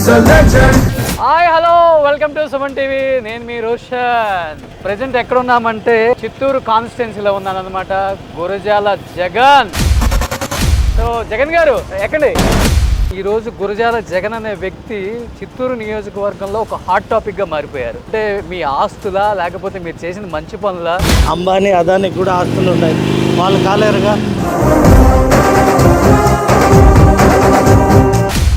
Hi hello welcome to Suman TV. నేను మీ Roshan. Present ఎక్కడ ఉన్నామంటే చిత్తూరు కాన్స్టిట్యున్సీలో ఉన్నాను అనమాట. గురజాల జగన్. సో జగన్ గారు ఎక్కడి ఈరోజు గురజాల జగన్ అనే వ్యక్తి చిత్తూరు నియోజకవర్గంలో ఒక హాట్ టాపిక్గా మారిపోయారు. అంటే మీ ఆస్తులా లేకపోతే మీరు చేసిన మంచి పనులా? అంబానీ అదానికి కూడా ఆస్తులు ఉన్నాయి, వాళ్ళు కాలేరుగా.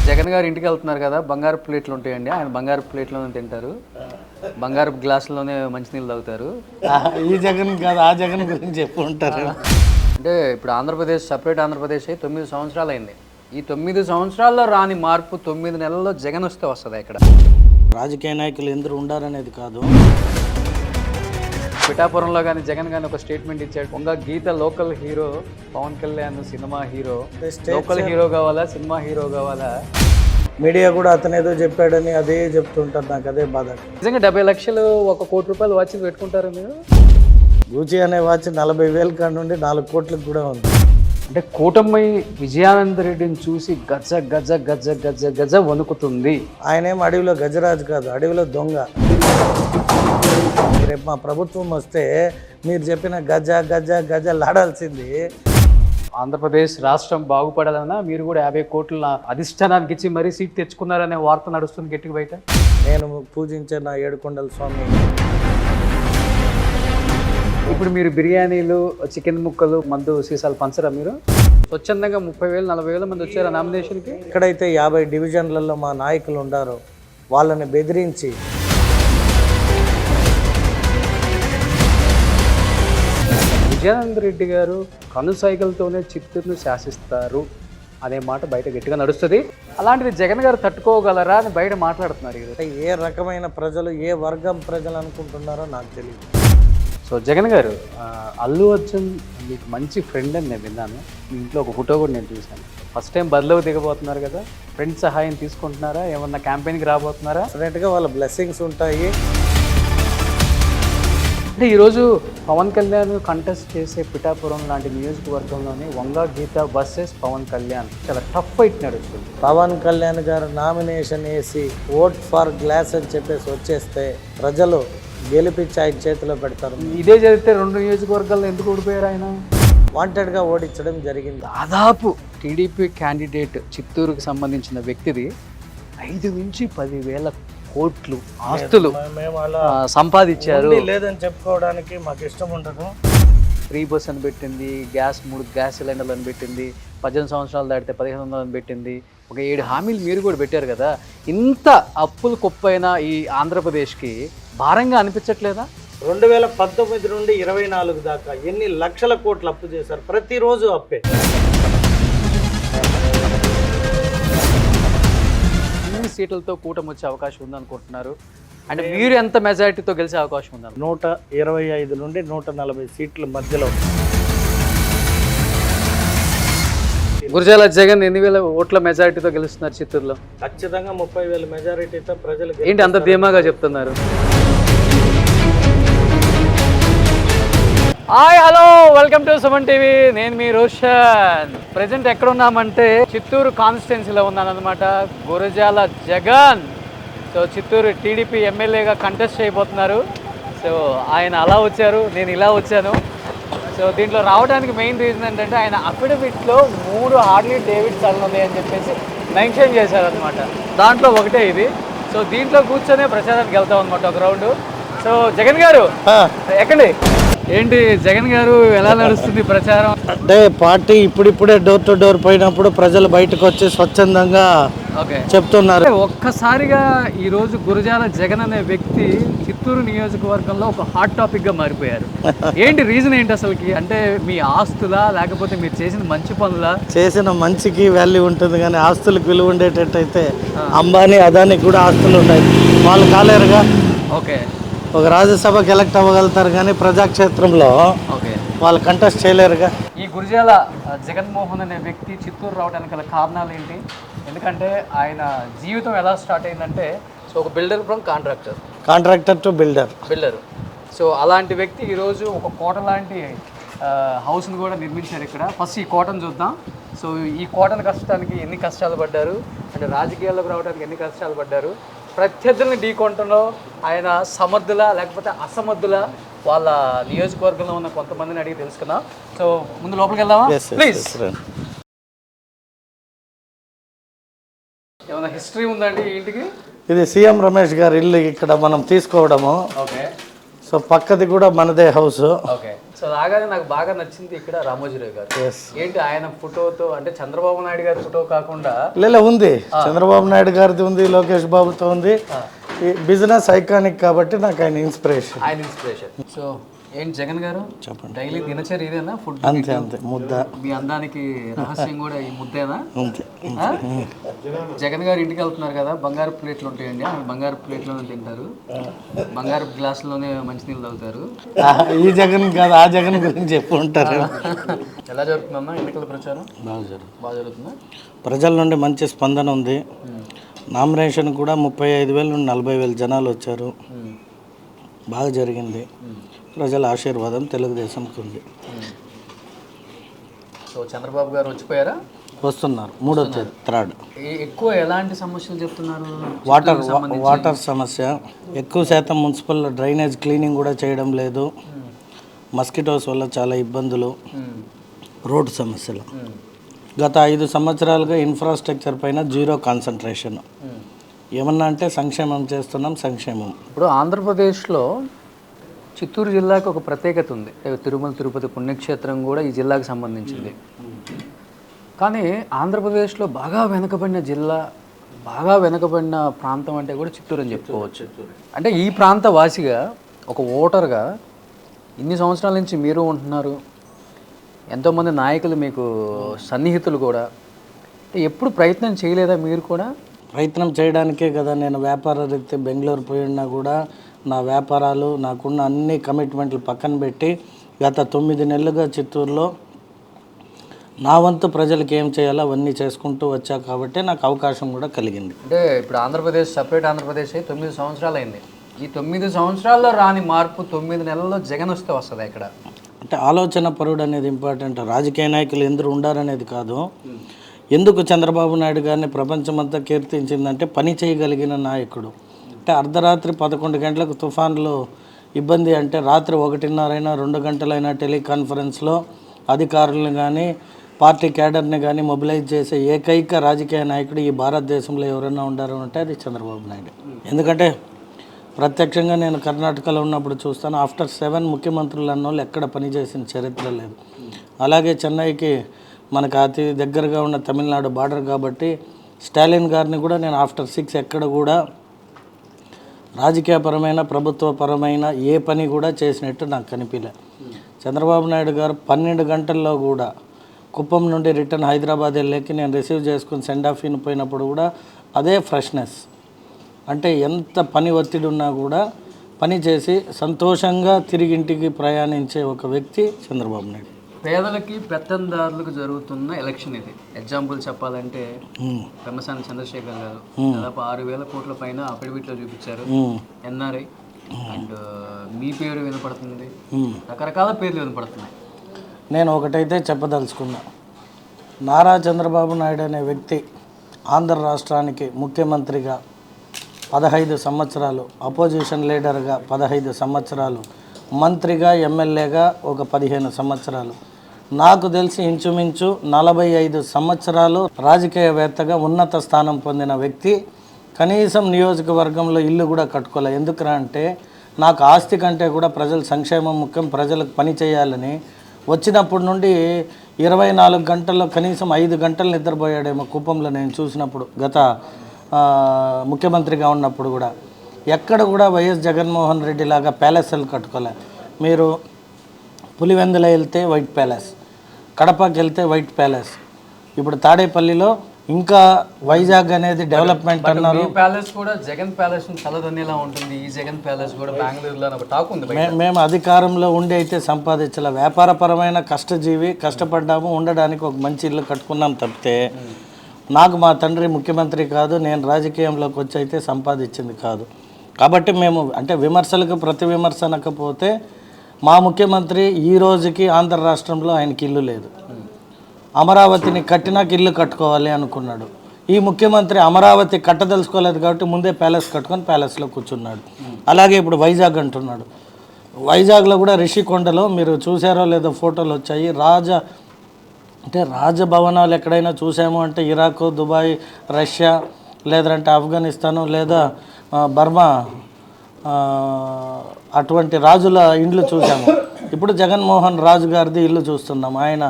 జగన్ గారు ఇంటికి వెళ్తున్నారు కదా, బంగారు ప్లేట్లు ఉంటాయండి. ఆయన బంగారు ప్లేట్లోనే తింటారు, బంగారు గ్లాసులోనే మంచినీళ్ళు తాగుతారు. ఈ జగన్ కాదు, ఆ జగన్ గురించి చెప్పు ఉంటారు. అంటే ఇప్పుడు ఆంధ్రప్రదేశ్ సపరేట్ ఆంధ్రప్రదేశ్ అయ్యి 9 సంవత్సరాలు అయింది. ఈ 9 సంవత్సరాల్లో రాని మార్పు 9 నెలల్లో జగన్ వస్తే వస్తుంది. ఇక్కడ రాజకీయ నాయకులు ఎందరూ ఉండారనేది కాదు. పిఠాపురంలో కానీ జగన్ కానీ ఒక స్టేట్మెంట్ ఇచ్చాడు. ఇంకా Geetha local hero, Pawan Kalyan cinema hero. Local hero కావాలా, సినిమా హీరో కావాలా? మీడియా కూడా అతను ఏదో చెప్పాడని అదే చెప్తుంటారు. నాకు అదే బాధ. నిజంగా 70 లక్షలు 1 కోటి రూపాయలు వాచ్ పెట్టుకుంటారు మీరు? గూచి అనే వాచ్ 40,000 కాడ నుండి 4 కోట్లకు కూడా ఉంది. అంటే కూటమి విజయానంద రెడ్డిని చూసి గజ గజ గజ గజ గజ వణుకుతుంది. ఆయనేం అడవిలో గజరాజు కాదు, అడవిలో దొంగ. రేపు మా ప్రభుత్వం వస్తే మీరు చెప్పిన గజ గజ గజ లాడాల్సింది. ఆంధ్రప్రదేశ్ రాష్ట్రం బాగుపడాలన్నా మీరు కూడా 50 కోట్ల అధిష్టానానికి ఇచ్చి మరీ సీట్ తెచ్చుకున్నారనే వార్త నడుస్తుంది గట్టిగా బయట. నేను పూజించే నా ఏడుకొండల స్వామి. ఇప్పుడు మీరు బిర్యానీలు, చికెన్ ముక్కలు, మందు సీసాలు పంచరా మీరు? స్వచ్ఛందంగా 30,000 40,000 మంది వచ్చారు నామినేషన్కి. ఎక్కడైతే 50 డివిజన్లలో మా నాయకులు ఉండారో వాళ్ళని బెదిరించి విజయానంద రెడ్డి గారు కనుసైగలతోనే చిత్తూరును శాసిస్తారు అనే మాట బయట గట్టిగా నడుస్తుంది. అలాంటిది జగన్ గారు తట్టుకోగలరా అని బయట మాట్లాడుతున్నారు. ఈరోజు ఏ రకమైన ప్రజలు, ఏ వర్గం ప్రజలు అనుకుంటున్నారో నాకు తెలియదు. సో జగన్ గారు, అల్లు అర్జున్ మీకు మంచి ఫ్రెండ్ అని నేను విన్నాను. మీ ఇంట్లో ఒక ఫోటో కూడా నేను చూశాను. ఫస్ట్ టైం బరిలోకి దిగబోతున్నారు కదా, ఫ్రెండ్ సహాయం తీసుకుంటున్నారా? ఏమన్నా క్యాంపెయిన్కి రాబోతున్నారా? డెఫినెట్గా వాళ్ళ బ్లెస్సింగ్స్ ఉంటాయి. అంటే ఈరోజు పవన్ కళ్యాణ్ కంటెస్ట్ చేసే పిఠాపురం లాంటి నియోజకవర్గంలోని వంగా గీత వర్సెస్ పవన్ కళ్యాణ్ చాలా టఫ్ ఫైట్ నడుస్తుంది. పవన్ కళ్యాణ్ గారు నామినేషన్ వేసి ఓట్ ఫర్ గ్లాస్ అని చెప్పేసి వచ్చేస్తే ప్రజలు గెలిపించి ఆయన చేతిలో పెడతారు. ఇదే జరిగితే 2 నియోజకవర్గాల్లో ఎందుకు ఓడిపోయారు? ఆయన వాంటెడ్గా ఓడించడం జరిగింది. దాదాపు టీడీపీ క్యాండిడేట్ చిత్తూరుకి సంబంధించిన వ్యక్తిది 5 నుంచి 10,000 కోట్లు ఆస్తులు సంపాదించారు. లేదని చెప్పుకోవడానికి మాకు ఇష్టం ఉండదు. ఫ్రీ బస్ అని పెట్టింది, 3 గ్యాస్ సిలిండర్లు అని పెట్టింది, 18 సంవత్సరాలు దాటితే 1500 అని పెట్టింది. ఒక 7 హామీలు మీరు కూడా పెట్టారు కదా. ఇంత అప్పులు కుప్పైన ఈ ఆంధ్రప్రదేశ్కి భారంగా అనిపించట్లేదా? 2019 నుండి 24 దాకా ఎన్ని లక్షల కోట్లు అప్పు చేశారు? ప్రతిరోజు అప్పే. ఎన్ని సీట్లతో కూటమి వచ్చే అవకాశం ఉందనుకుంటున్నారు? అంటే మీరు ఎంత మెజారిటీతో గెలిచే అవకాశం ఉందా? 125 నుండి 140 సీట్ల మధ్యలో. గురజాల జగన్ 8,000 ఓట్ల మెజారిటీతో గెలుస్తున్నారు చిత్తూరులో. ఖచ్చితంగా 30,000 మెజారిటీతో ప్రజలు. ఏంటి అంత ధీమాగా చెప్తున్నారు? Hi hello welcome to Suman TV. నేను మీ రోషన్. ప్రెజెంట్ ఎక్కడ ఉన్నామంటే చిత్తూరు కాన్స్టిట్యున్సీలో ఉన్నాను అనమాట. గురజాల జగన్. సో చిత్తూరు టీడీపీ ఎమ్మెల్యేగా కంటెస్ట్ చేయబోతున్నారు. సో ఆయన అలా వచ్చారు, నేను ఇలా వచ్చాను. సో దీంట్లో రావడానికి మెయిన్ రీజన్ ఏంటంటే ఆయన అఫిడవిట్లో 3 హార్లీ డేవిడ్సన్లు ఉన్నాయని చెప్పేసి మెన్షన్ చేశారనమాట. దాంట్లో ఒకటే ఇది. సో దీంట్లో కూర్చొనే ప్రచారానికి వెళ్తాం అనమాట ఒక రౌండ్. సో జగన్ గారు ఎక్కడి ఏంటి జగన్ గారు ఎలా నడుస్తుంది ప్రచారం? అంటే పార్టీ ఇప్పుడిప్పుడే డోర్ టు డోర్ పోయినప్పుడు ప్రజలు బయటకు వచ్చి స్వచ్ఛందంగా చెప్తున్నారు. ఒక్కసారిగా ఈరోజు గురజాల జగన్ అనే వ్యక్తి చిత్తూరు నియోజకవర్గంలో ఒక హాట్ టాపిక్ గా మారిపోయారు. ఏంటి రీజన్ ఏంటి అసలుకి? అంటే మీ ఆస్తులా లేకపోతే మీరు చేసిన మంచి పనులా? చేసిన మంచికి వాల్యూ ఉంటుంది, కానీ ఆస్తులకు విలువ ఉండేటట్టయితే అంబానీ అదానికి కూడా ఆస్తులు ఉన్నాయి, వాళ్ళు కాలేరుగా. ఓకే, ఒక రాజ్యసభకి ఎలక్ట్ అవ్వగలుగుతారు కానీ ప్రజాక్షేత్రంలో వాళ్ళు కంటెస్ట్ చేయలేరుగా. ఈ గురజాల జగన్మోహన్ అనే వ్యక్తి చిత్తూరు రావడానికి గల కారణాలు ఏంటి? ఎందుకంటే ఆయన జీవితం ఎలా స్టార్ట్ అయిందంటే, సో ఒక builder from contractor to builder. So అలాంటి వ్యక్తి ఈరోజు ఒక కోట లాంటి హౌస్ని కూడా నిర్మించారు ఇక్కడ. ఫస్ట్ ఈ కోటను చూద్దాం. సో ఈ కోటల కష్టానికి ఎన్ని కష్టాలు పడ్డారు, అంటే రాజకీయాల్లోకి రావడానికి ఎన్ని కష్టాలు పడ్డారు, ప్రత్యర్థుల్ని ఢీకొంటలో ఆయన సమర్థులా లేకపోతే అసమర్థులా, వాళ్ళ నియోజకవర్గంలో ఉన్న కొంతమందిని అడిగి తెలుసుకుందాం. సో ముందు లోపలికి వెళ్దామా ప్లీజ్. ఏమైనా హిస్టరీ ఉందండి ఈ ఇంటికి? ఇది సీఎం రమేష్ గారి ఇల్లు ఇక్కడ మనం తీసుకోవడము. ఓకే. సో పక్కది కూడా మనదే హౌస్. ఓకే. సో రాగానే నాకు బాగా నచ్చింది ఇక్కడ రామోజీరావు గారు. ఏంటి ఆయన ఫోటోతో, అంటే చంద్రబాబు నాయుడు గారి ఫోటో కాకుండా ఉంది, చంద్రబాబు నాయుడు గారిది ఉంది, లోకేష్ బాబుతో ఉంది. ఈ బిజినెస్ ఐకానిక్ కాబట్టి నాకు ఆయన ఇన్స్పిరేషన్. సో ఏంటి జగన్ గారు చెప్పండి, డైలీ దినచర్య ఇదేనా? ఫుడ్ అంతే ముద్ద. మీ అందానికి రహస్యం కూడా ఈ ముద్దేనా? జగన్ గారు ఇంటికి వెళ్తున్నారు కదా, బంగారు ప్లేట్లు ఉంటాయండి, బంగారు ప్లేట్లోనే తింటారు, బంగారు గ్లాసులోనే మంచినీళ్ళు తాగుతారు. ఈ జగన్ కాదు, ఆ జగన్ గురించి చెప్పు ఉంటారు. ఎలా జరుగుతుందమ్మా ఎన్నికల ప్రచారం? బాగా జరుగుతుందా? ప్రజల నుండి మంచి స్పందన ఉంది. నామినేషన్ కూడా 35,000 నుండి 40,000 జనాలు వచ్చారు. బాగా జరిగింది. ప్రజల ఆశీర్వాదం తెలుగుదేశంకి ఉంది. సో చంద్రబాబు గారు వచ్చిపోయారా? వస్తున్నారు, 3వ తేదీ 3rd. ఎక్కువ ఎలాంటి సమస్యలు చెప్తున్నారు? వాటర్ సమస్య ఎక్కువ శాతం. మున్సిపల్ డ్రైనేజ్ క్లీనింగ్ కూడా చేయడం లేదు. మస్కిటోస్ వల్ల చాలా ఇబ్బందులు. రోడ్డు సమస్యలు. గత 5 సంవత్సరాలుగా ఇన్ఫ్రాస్ట్రక్చర్ పైన జీరో కాన్సన్ట్రేషన్. ఏమన్నా అంటే సంక్షేమం చేస్తున్నాం, సంక్షేమం. ఇప్పుడు ఆంధ్రప్రదేశ్లో చిత్తూరు జిల్లాకు ఒక ప్రత్యేకత ఉంది. తిరుమల తిరుపతి పుణ్యక్షేత్రం కూడా ఈ జిల్లాకు సంబంధించింది. కానీ ఆంధ్రప్రదేశ్లో బాగా వెనుకబడిన జిల్లా, బాగా వెనుకబడిన ప్రాంతం అంటే కూడా చిత్తూరు అని చెప్పుకోవచ్చు. అంటే ఈ ప్రాంత వాసిగా, ఒక ఓటర్గా ఇన్ని సంవత్సరాల నుంచి మీరు ఉంటున్నారు, ఎంతోమంది నాయకులు మీకు సన్నిహితులు కూడా, ఎప్పుడు ప్రయత్నం చేయలేదా మీరు కూడా? ప్రయత్నం చేయడానికే కదా నేను వ్యాపార రీత్యా బెంగళూరు పోయినా కూడా నా వ్యాపారాలు, నాకున్న అన్ని కమిట్మెంట్లు పక్కన పెట్టి గత 9 నెలలుగా చిత్తూరులో నా వంతు ప్రజలకు ఏం చేయాలో అవన్నీ చేసుకుంటూ వచ్చా కాబట్టి నాకు అవకాశం కూడా కలిగింది. అంటే ఇప్పుడు ఆంధ్రప్రదేశ్ సపరేట్ ఆంధ్రప్రదేశ్ 9 సంవత్సరాలు అయింది. ఈ 9 సంవత్సరాల్లో రాని మార్పు 9 నెలల్లో జగన్ వస్తే వస్తుంది. ఇక్కడ అంటే ఆలోచన పరుడు అనేది ఇంపార్టెంట్. రాజకీయ నాయకులు ఎందుకు ఉండారనేది కాదు. ఎందుకు చంద్రబాబు నాయుడు గారిని ప్రపంచమంతా కీర్తించిందంటే పని చేయగలిగిన నాయకుడు. అంటే అర్ధరాత్రి 11 గంటలకు తుఫాన్లు ఇబ్బంది అంటే రాత్రి 1:30 2 గంటలైనా టెలికాన్ఫరెన్స్లో అధికారులను కానీ పార్టీ క్యాడర్ని కానీ మొబిలైజ్ చేసే ఏకైక రాజకీయ నాయకుడు ఈ భారతదేశంలో ఎవరైనా ఉండారు అంటే అది చంద్రబాబు నాయుడు. ఎందుకంటే ప్రత్యక్షంగా నేను కర్ణాటకలో ఉన్నప్పుడు చూస్తాను, ఆఫ్టర్ 7 ముఖ్యమంత్రులు అన్నోళ్ళు ఎక్కడ పనిచేసిన చరిత్ర లేదు. అలాగే చెన్నైకి మనకు అతి దగ్గరగా ఉన్న తమిళనాడు బార్డర్ కాబట్టి స్టాలిన్ గారిని కూడా నేను ఆఫ్టర్ 6 ఎక్కడ కూడా రాజకీయపరమైన ప్రభుత్వపరమైన ఏ పని కూడా చేసినట్టు నాకు కనిపించలే. చంద్రబాబు నాయుడు గారు 12 గంటల్లో కూడా కుప్పం నుండి రిటర్న్ హైదరాబాద్ వెళ్ళేకి నేను రిసీవ్ చేసుకుని సెండ్ ఆఫ్ పోయినప్పుడు కూడా అదే ఫ్రెష్నెస్. అంటే ఎంత పని ఒత్తిడి ఉన్నా కూడా పని చేసి సంతోషంగా తిరిగి ఇంటికి ప్రయాణించే ఒక వ్యక్తి చంద్రబాబు నాయుడు. పేదలకి పెత్తందారులకు జరుగుతున్న ఎలక్షన్ ఇది. ఎగ్జాంపుల్ చెప్పాలంటే పెమ్మసాని చంద్రశేఖర్ గారు దాదాపు 6,000 కోట్ల పైన అఫిడవిట్లో చూపించారు. ఎన్ఆర్ఐ అండ్ మీ పేరు వినపడుతుంది, రకరకాల పేర్లు వినపడుతున్నాయి. నేను ఒకటైతే చెప్పదలుచుకున్నా, నారా చంద్రబాబు నాయుడు అనే వ్యక్తి ఆంధ్ర రాష్ట్రానికి ముఖ్యమంత్రిగా 15 సంవత్సరాలు, అపోజిషన్ లీడర్గా 15 సంవత్సరాలు, మంత్రిగా ఎమ్మెల్యేగా ఒక 15 సంవత్సరాలు, నాకు తెలిసి ఇంచుమించు 45 సంవత్సరాలు రాజకీయవేత్తగా ఉన్నత స్థానం పొందిన వ్యక్తి కనీసం నియోజకవర్గంలో ఇల్లు కూడా కట్టుకోలే. ఎందుకురా అంటే నాకు ఆస్తి కంటే కూడా ప్రజల సంక్షేమం ముఖ్యం, ప్రజలకు పని చేయాలని వచ్చినప్పటి నుండి 24 గంటల్లో కనీసం 5 గంటలు నిద్రపోయాడేమో కుప్పంలో నేను చూసినప్పుడు. గత ముఖ్యమంత్రిగా ఉన్నప్పుడు కూడా ఎక్కడ కూడా వైఎస్ జగన్మోహన్ రెడ్డి లాగా ప్యాలెస్లు కట్టుకోలే. మీరు పులివెందుల వెళ్తే వైట్ ప్యాలెస్, కడపకి వెళ్తే వైట్ ప్యాలెస్, ఇప్పుడు తాడేపల్లిలో ఇంకా వైజాగ్ అనేది డెవలప్మెంట్ అన్నారు. ప్యాలెస్ కూడా జగన్ ప్యాలెస్ తలదన్నేలా ఉంటుంది. ఈ జగన్ ప్యాలెస్ కూడా బెంగళూరులో ఒక టాక్ ఉంది. మేము అధికారంలో ఉండి అయితే సంపాదించాల, వ్యాపారపరమైన కష్టజీవి, కష్టపడ్డాము, ఉండడానికి ఒక మంచి ఇల్లు కట్టుకున్నాం తప్పితే నాకు మా తండ్రి ముఖ్యమంత్రి కాదు, నేను రాజకీయంలోకి వచ్చి అయితే సంపాదించింది కాదు. కాబట్టి మేము అంటే విమర్శలకు ప్రతి విమర్శ అనకపోతే మా ముఖ్యమంత్రి ఈ రోజుకి ఆంధ్ర రాష్ట్రంలో ఆయనకి ఇల్లు లేదు. అమరావతిని కట్టినాక ఇల్లు కట్టుకోవాలి అనుకున్నాడు. ఈ ముఖ్యమంత్రి అమరావతి కట్టదలుచుకోలేదు కాబట్టి ముందే ప్యాలెస్ కట్టుకొని ప్యాలెస్లో కూర్చున్నాడు. అలాగే ఇప్పుడు వైజాగ్ అంటున్నాడు. వైజాగ్లో కూడా రిషికొండలో మీరు చూసారో లేదో ఫోటోలు వచ్చాయి. రాజభవనాలు ఎక్కడైనా చూసాము అంటే ఇరాక్, దుబాయ్, రష్యా, లేదంటే ఆఫ్ఘనిస్తాను లేదా బర్మా అటువంటి రాజుల ఇండ్లు చూసాము. ఇప్పుడు జగన్మోహన్ రాజు గారిది ఇల్లు చూస్తున్నాం. ఆయన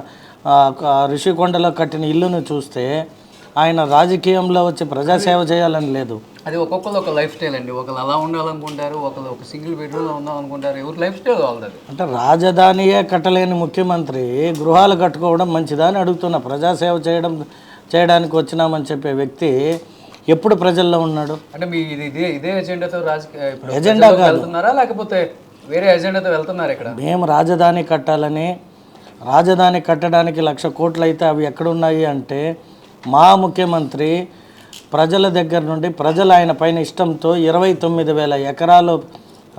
రిషికొండలో కట్టిన ఇల్లును చూస్తే ఆయన రాజకీయంలో వచ్చి ప్రజాసేవ చేయాలని లేదు. అది ఒక్కొక్కరు ఒక లైఫ్ స్టైల్ అండి. ఒకరు అలా ఉండాలనుకుంటారు, ఒకరు ఒక సింగిల్ బెడ్రూమ్లో ఉందామనుకుంటారు. ఎవరి లైఫ్ స్టైల్ వాళ్ళది. అంటే రాజధానియే కట్టలేని ముఖ్యమంత్రి గృహాలు కట్టుకోవడం మంచిదా అని అడుగుతున్నా. ప్రజాసేవ చేయడానికి వచ్చినామని చెప్పే వ్యక్తి ఎప్పుడు ప్రజల్లో ఉన్నాడు? అంటే మీ ఇదే ఎజెండాతో ఎజెండా వెళ్తున్నారా లేకపోతే వేరే ఎజెండాతో వెళ్తున్నారు? ఇక్కడ మేము రాజధాని కట్టాలని, రాజధాని కట్టడానికి 1,00,000 కోట్లు అయితే అవి ఎక్కడున్నాయి అంటే మా ముఖ్యమంత్రి ప్రజల దగ్గర నుండి ప్రజలు ఆయన పైన ఇష్టంతో 29,000 ఎకరాలు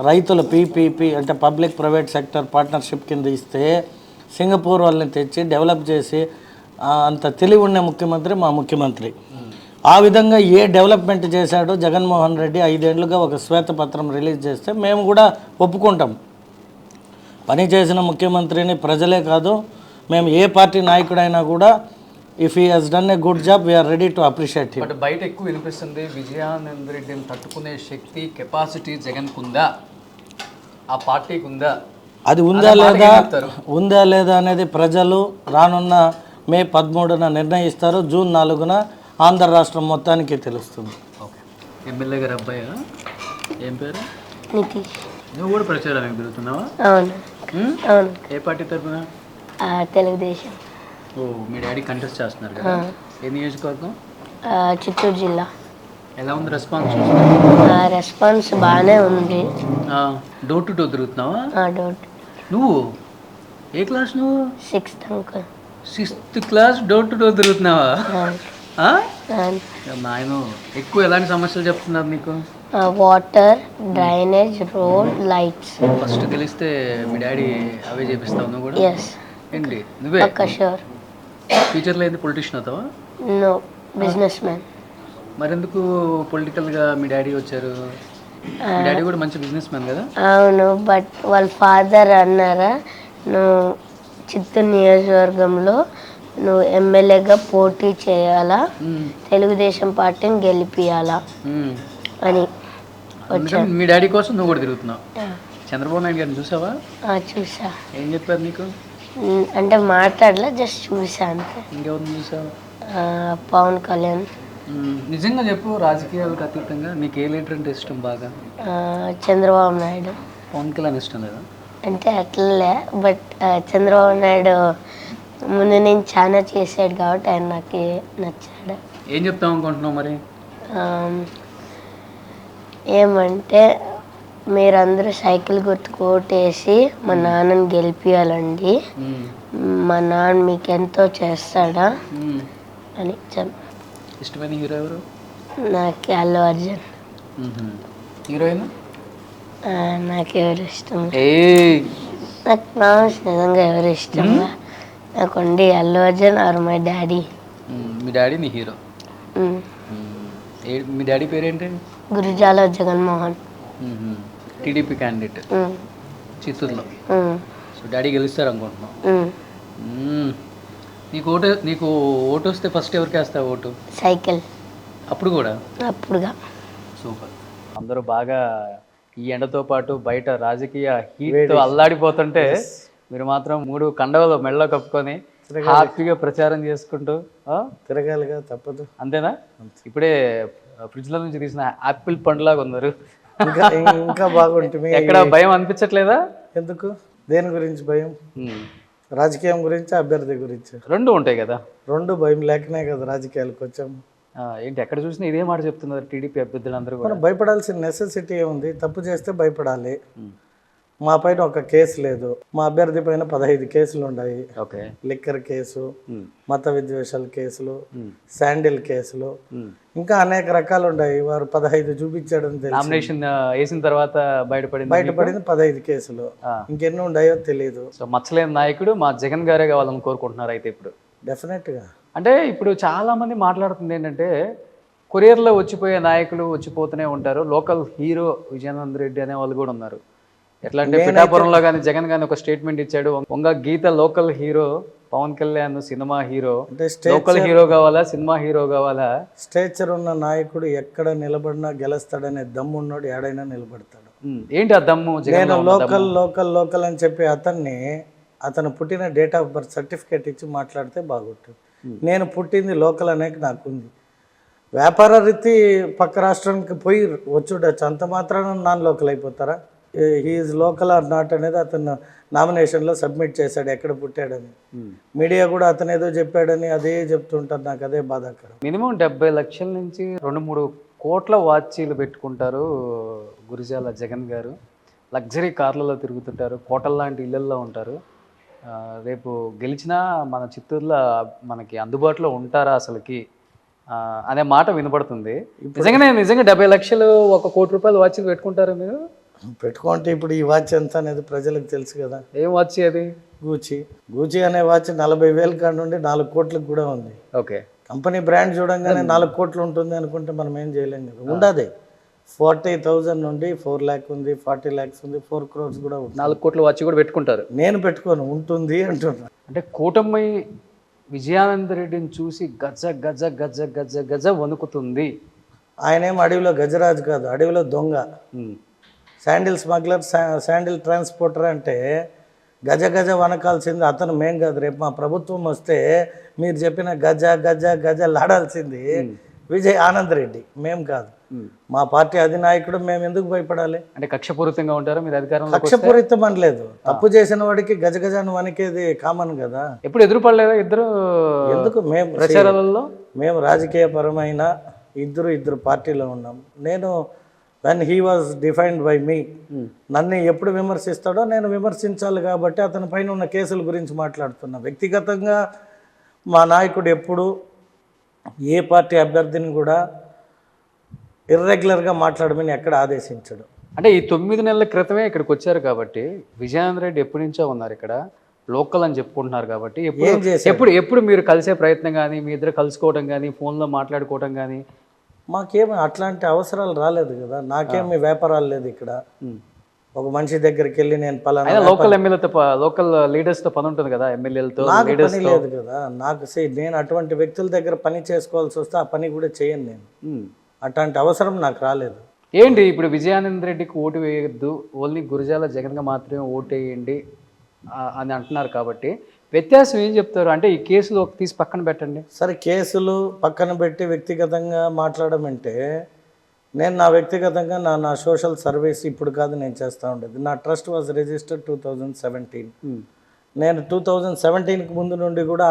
రైతులు పీపీపీ అంటే పబ్లిక్ ప్రైవేట్ సెక్టర్ పార్ట్నర్షిప్ కింద ఇస్తే సింగపూర్ వాళ్ళని తెచ్చి డెవలప్ చేసి అంత తెలివి ఉన్న ముఖ్యమంత్రి మా ముఖ్యమంత్రి. ఆ విధంగా ఏ డెవలప్మెంట్ చేశాడో జగన్మోహన్ రెడ్డి 5 ఏళ్లుగా ఒక శ్వేతపత్రం రిలీజ్ చేస్తే మేము కూడా ఒప్పుకుంటాం. పని చేసిన ముఖ్యమంత్రిని ప్రజలే కాదు మేము ఏ పార్టీ నాయకుడైనా కూడా if he has done a good job we are ready to appreciate him. But బయట ఎక్కువ వినిపిస్తుంది విజయానంద రెడ్డిని తట్టుకునే శక్తి కెపాసిటీ జగన్కు ఉందా, ఆ పార్టీకి ఉందా? అది ఉందా లేదా అనేది ప్రజలు రానున్న మే 13న నిర్ణయిస్తారు. జూన్ 4న ఆంధ్ర రాష్ట్రం మొత్తానికి తెలుస్తుంది. ఓకే. ఎమ్మెల్యే గారు అబ్బాయి ఏం పేరు? నితీష్. నువ్వు కూడా ప్రచారానికి తిరుగుతున్నావా? అవును. అవును. ఏ పార్టీ తరఫున? తెలుగుదేశం. ఓ, మీ డాడీ కంటెస్ట్ చేస్తున్నారు కదా? ఏ నియోజకవర్గం? చిత్తూరు జిల్లా. ఎలా ఉంది రెస్పాన్స్? రెస్పాన్స్ బాగానే ఉంది. డోర్ టు డోర్ తిరుగుతున్నావా? డోర్. నువ్వు ఏ క్లాస్? నువ్వు 6th uncle. 6th class door to door తిరుగుతున్నావా? నాయన ఎక్కువ ఎలాంటి సమస్యలు చెప్తున్నారు నీకు? Water, drainage, road, lights. First గెలిస్తే మీ డాడీ అవే చేపిస్తావు నువ్వు కూడా? ఎస్. ఏంటి నువ్వే? పక్కా షూర్. ఫ్యూచర్లో ఏంది పొలిటీషియన్ అవుతావా? No, business man. మరెందుకు పొలిటికల్గా మీ డాడీ వచ్చారు? మీ డాడీ కూడా మంచి బిజినెస్ మ్యాన్ కదా? అవును, బట్ వాళ్ళ ఫాదర్ అన్నారా నువ్వు చిత్తూరు నియోజకవర్గంలో నువ్వు ఎమ్మెల్యేగా పోటీ చేయాలా, తెలుగుదేశం పార్టీని గెలిపియాలా అని వచ్చాను. మీ డాడీ కోసం నువ్వు కూడా తిరుగుతున్నావు. చంద్రబాబు నాయుడు గారిని చూసావా? చూసా. ఏం చెప్పారు నీకు? అంటే మాట్లాడలే, జస్ట్ చూసా అంతే. ఇంకెవరిని చూసావు? పవన్ కళ్యాణ్. నిజంగా చెప్పు, రాజకీయాలకు అతీతంగా నీకు ఏ లీడర్ అంటే ఇష్టం బాగా? చంద్రబాబు నాయుడు. పవన్ కళ్యాణ్ ఇష్టం లేదా? అంటే అట్లలే, బట్ చంద్రబాబు నాయుడు ముందు నేను చాలా చేసాడు కాబట్టి ఆయన నాకు నచ్చాడు. ఏం చెప్తాం అనుకుంటున్నావు మరి? ఏమంటే మీరందరూ సైకిల్ గుర్తుకు ఓటేసి మా నాన్నని గెలిపియాలండి, మా నాన్న మీకు ఎంతో చేస్తాడా అని ఇష్టమైన హీరో ఎవరు? నాకు అల్లు అర్జున్. హీరోయిన్ నాకు ఎవరు ఇష్టం? నాకు ప్రామిస్ నిజంగా ఎవరు ఇష్టం నాకు ఉండి Allu Arjun or my daddy. మీ డాడీ నీ హీరో? మీ డాడీ పేరేంటి? గురజాల జగన్మోహన్. టీడీపీ క్యాండిడేట్ చిత్తూరులో. సో డాడీ గెలుస్తారు అనుకుంటున్నావు? నీకు ఓటు వస్తే ఫస్ట్ ఎవరికి వేస్తావు ఓటు? సైకిల్. అప్పుడు కూడా? అప్పుడుగా. సూపర్. అందరూ బాగా ఈ ఎండతో పాటు బయట రాజకీయ హీట్తో అల్లాడిపోతుంటే మీరు మాత్రం 3 కండవలు మెడలో కప్పుకొని హ్యాపీగా ప్రచారం చేసుకుంటూ తిరగాలిగా, తప్పదు. అంతేనా? ఇప్పుడే ఫ్రిడ్జ్లో నుంచి తీసిన యాపిల్ పండులాగా ఉన్నారు. ఇంకా బాగుంటుంది. ఎక్కడ భయం అనిపించట్లేదా? ఎందుకు? దేని గురించి భయం? రాజకీయం గురించి, అభ్యర్థి గురించి? రెండు ఉంటాయి కదా. రెండు భయం లేకనే కదా రాజకీయాలకు వచ్చాము. ఏంటి ఎక్కడ చూసినా ఇదే మాట చెప్తున్నారు టీడీపీ అభ్యర్థులు అందరూ కూడా. మనం భయపడాల్సిన నెసెసిటీ ఉంది. తప్పు చేస్తే భయపడాలి. మా పైన ఒక కేసు లేదు, మా అభ్యర్థి పైన 15 కేసులు ఉన్నాయి. లిక్కర్ కేసు, మత విద్వేషాల కేసులు, శాండిల్ కేసులు, ఇంకా అనేక రకాలు ఉన్నాయి. వారు 15 చూపించడం నామినేషన్ వేసిన తర్వాత బయటపడింది 15 కేసులు. ఇంకెన్ని ఉన్నాయో తెలియదు. సో మచ్చలేని నాయకుడు మా జగన్ గారే కావాలని కోరుకుంటున్నారు అయితే ఇప్పుడు. డెఫినెట్గా. అంటే ఇప్పుడు చాలామంది మాట్లాడుతుంది ఏంటంటే కొరియర్లో వచ్చిపోయే నాయకులు వచ్చిపోతూనే ఉంటారు. లోకల్ హీరో విజయానంద్ రెడ్డి అనే వాళ్ళు కూడా ఉన్నారు. ఎట్లా అంటే పిఠాపురంలో కానీ జగన్ కానీ ఒక స్టేట్మెంట్ ఇచ్చాడు, Vanga Geetha local hero, Pawan Kalyan cinema hero. అంటే లోకల్ హీరో కావాలా, సినిమా హీరో కావాలా? స్టేచర్ ఉన్న నాయకుడు ఎక్కడ నిలబడినా గెలుస్తాడనే దమ్ము ఉన్నోడు ఎడైనా నిలబడతాడు. ఏంటి ఆ దమ్ము? నేను లోకల్ లోకల్ లోకల్ అని చెప్పి అతను పుట్టిన డేట్ ఆఫ్ బర్త్ సర్టిఫికేట్ ఇచ్చి మాట్లాడితే బాగుంటుంది. నేను పుట్టింది లోకల్ అనేది నాకుంది. వ్యాపార రీతి పక్క రాష్ట్రానికి పోయి వచ్చుడచ్చు, అంత మాత్రాన నాన్ లోకల్ అయిపోతారా? హీఈస్ లోకల్ ఆర్ నాట్ అనేది అతను నామినేషన్లో సబ్మిట్ చేశాడు ఎక్కడ పుట్టాడని. మీడియా కూడా అతను ఏదో చెప్పాడని అదే చెప్తుంటారు, నాకు అదే బాధాకరం. మినిమం 70 లక్షల నుంచి 2-3 కోట్ల వాచీలు పెట్టుకుంటారు గురిజాల జగన్ గారు. లగ్జరీ కార్లలో తిరుగుతుంటారు, కోటల్ లాంటి ఇళ్ళల్లో ఉంటారు. రేపు గెలిచినా మన చిత్తూరులో మనకి అందుబాటులో ఉంటారా అసలుకి అనే మాట వినపడుతుంది. నిజంగా 70 లక్షలు 1 కోటి రూపాయలు వాచీలు పెట్టుకుంటారా మీరు? పెట్టుకుంటే ఇప్పుడు ఈ వాచ్ ఎంత అనేది ప్రజలకు తెలుసు కదా. ఏం వాచ్ అది? గూచి అనే వాచ్ 40,000 కాడ నుండి 4 కోట్లకు కూడా ఉంది. ఓకే, కంపెనీ బ్రాండ్ చూడంగానే 4 కోట్లు ఉంటుంది అనుకుంటే మనం ఏం చేయలేం కదా. ఉండదు 40,000 నుండి 4 lakhs ఉంది, 40 lakhs ఉంది, 4 crores కూడా ఉంది. 4 కోట్ల వాచ్ కూడా పెట్టుకుంటారు. నేను పెట్టుకోను, ఉంటుంది అంటున్నా. అంటే కూటమి విజయానంద రెడ్డిని చూసి గజ గజ గజ గజ గజ వణుకుతుంది. ఆయనేం అడవిలో గజరాజు కాదు, అడవిలో దొంగ, శాండిల్ స్మగ్లర్, శాండిల్ ట్రాన్స్పోర్టర్. అంటే గజ గజ వనకాల్సింది అతను, మేం కాదు. రేపు మా ప్రభుత్వం వస్తే మీరు చెప్పిన గజ గజ గజ లాడాల్సింది విజయ్ ఆనంద్ రెడ్డి, మేం కాదు. మా పార్టీ అధినాయకుడు, మేము ఎందుకు భయపడాలి? అంటే కక్షపూరితంగా ఉంటారా మీరు అధికారంలో? కక్షపూరితం అనలేదు, తప్పు చేసిన వాడికి గజ గజాన్ని వణికేది కామన్ కదా. ఎప్పుడు ఎదురుపడలేదా ఇద్దరు? ఎందుకు? మేము ప్రచారాలలో మేము రాజకీయ పరమైన ఇద్దరు పార్టీలో ఉన్నాం. నేను when he was defined by me, నన్ను ఎప్పుడు విమర్శిస్తాడో నేను విమర్శించాలి కాబట్టి అతని పైన ఉన్న కేసుల గురించి మాట్లాడుతున్నా. వ్యక్తిగతంగా మా నాయకుడు ఎప్పుడు ఏ పార్టీ అభ్యర్థిని కూడా ఇర్రెగ్యులర్గా మాట్లాడమని ఎక్కడ ఆదేశించడు. అంటే ఈ 9 నెలల క్రితమే ఇక్కడికి వచ్చారు కాబట్టి, విజయానంద రెడ్డి ఎప్పటి నుంచో ఉన్నారు ఇక్కడ, లోకల్ అని చెప్పుకుంటున్నారు కాబట్టి, ఎప్పుడు మీరు కలిసే ప్రయత్నం కానీ, మీ ఇద్దరు కలుసుకోవడం కానీ, ఫోన్లో మాట్లాడుకోవడం కానీ? మాకేమి అట్లాంటి అవసరాలు రాలేదు కదా. నాకేమి వ్యాపారాలు లేదు ఇక్కడ. ఒక మనిషి దగ్గరికి వెళ్ళి నేను పలానా లోకల్ ఎమ్మెల్యేతో, లోకల్ లీడర్స్తో పని ఉంటుంది కదా, ఎమ్మెల్యేలతో నాకు పని లేదు కదా. నాకు నేను అటువంటి వ్యక్తుల దగ్గర పని చేసుకోవాల్సి వస్తే ఆ పని కూడా చేయను నేను. అట్లాంటి అవసరం నాకు రాలేదు. ఏంటి ఇప్పుడు విజయానంద రెడ్డికి ఓటు వేయద్దు, ఓన్లీ గురజాల జగన్గా మాత్రమే ఓటు వేయండి అని అంటున్నారు కాబట్టి వ్యత్యాసం ఏం చెప్తారు? అంటే ఈ కేసులు తీసి పక్కన పెట్టండి. సరే, కేసులు పక్కన పెట్టి వ్యక్తిగతంగా మాట్లాడమంటే, నేను నా వ్యక్తిగతంగా నా సోషల్ సర్వీస్ ఇప్పుడు కాదు నేను చేస్తూ ఉండేది. నా ట్రస్ట్ వాజ్ రిజిస్టర్డ్ 2017. నేను 2017కి ముందు నుండి కూడా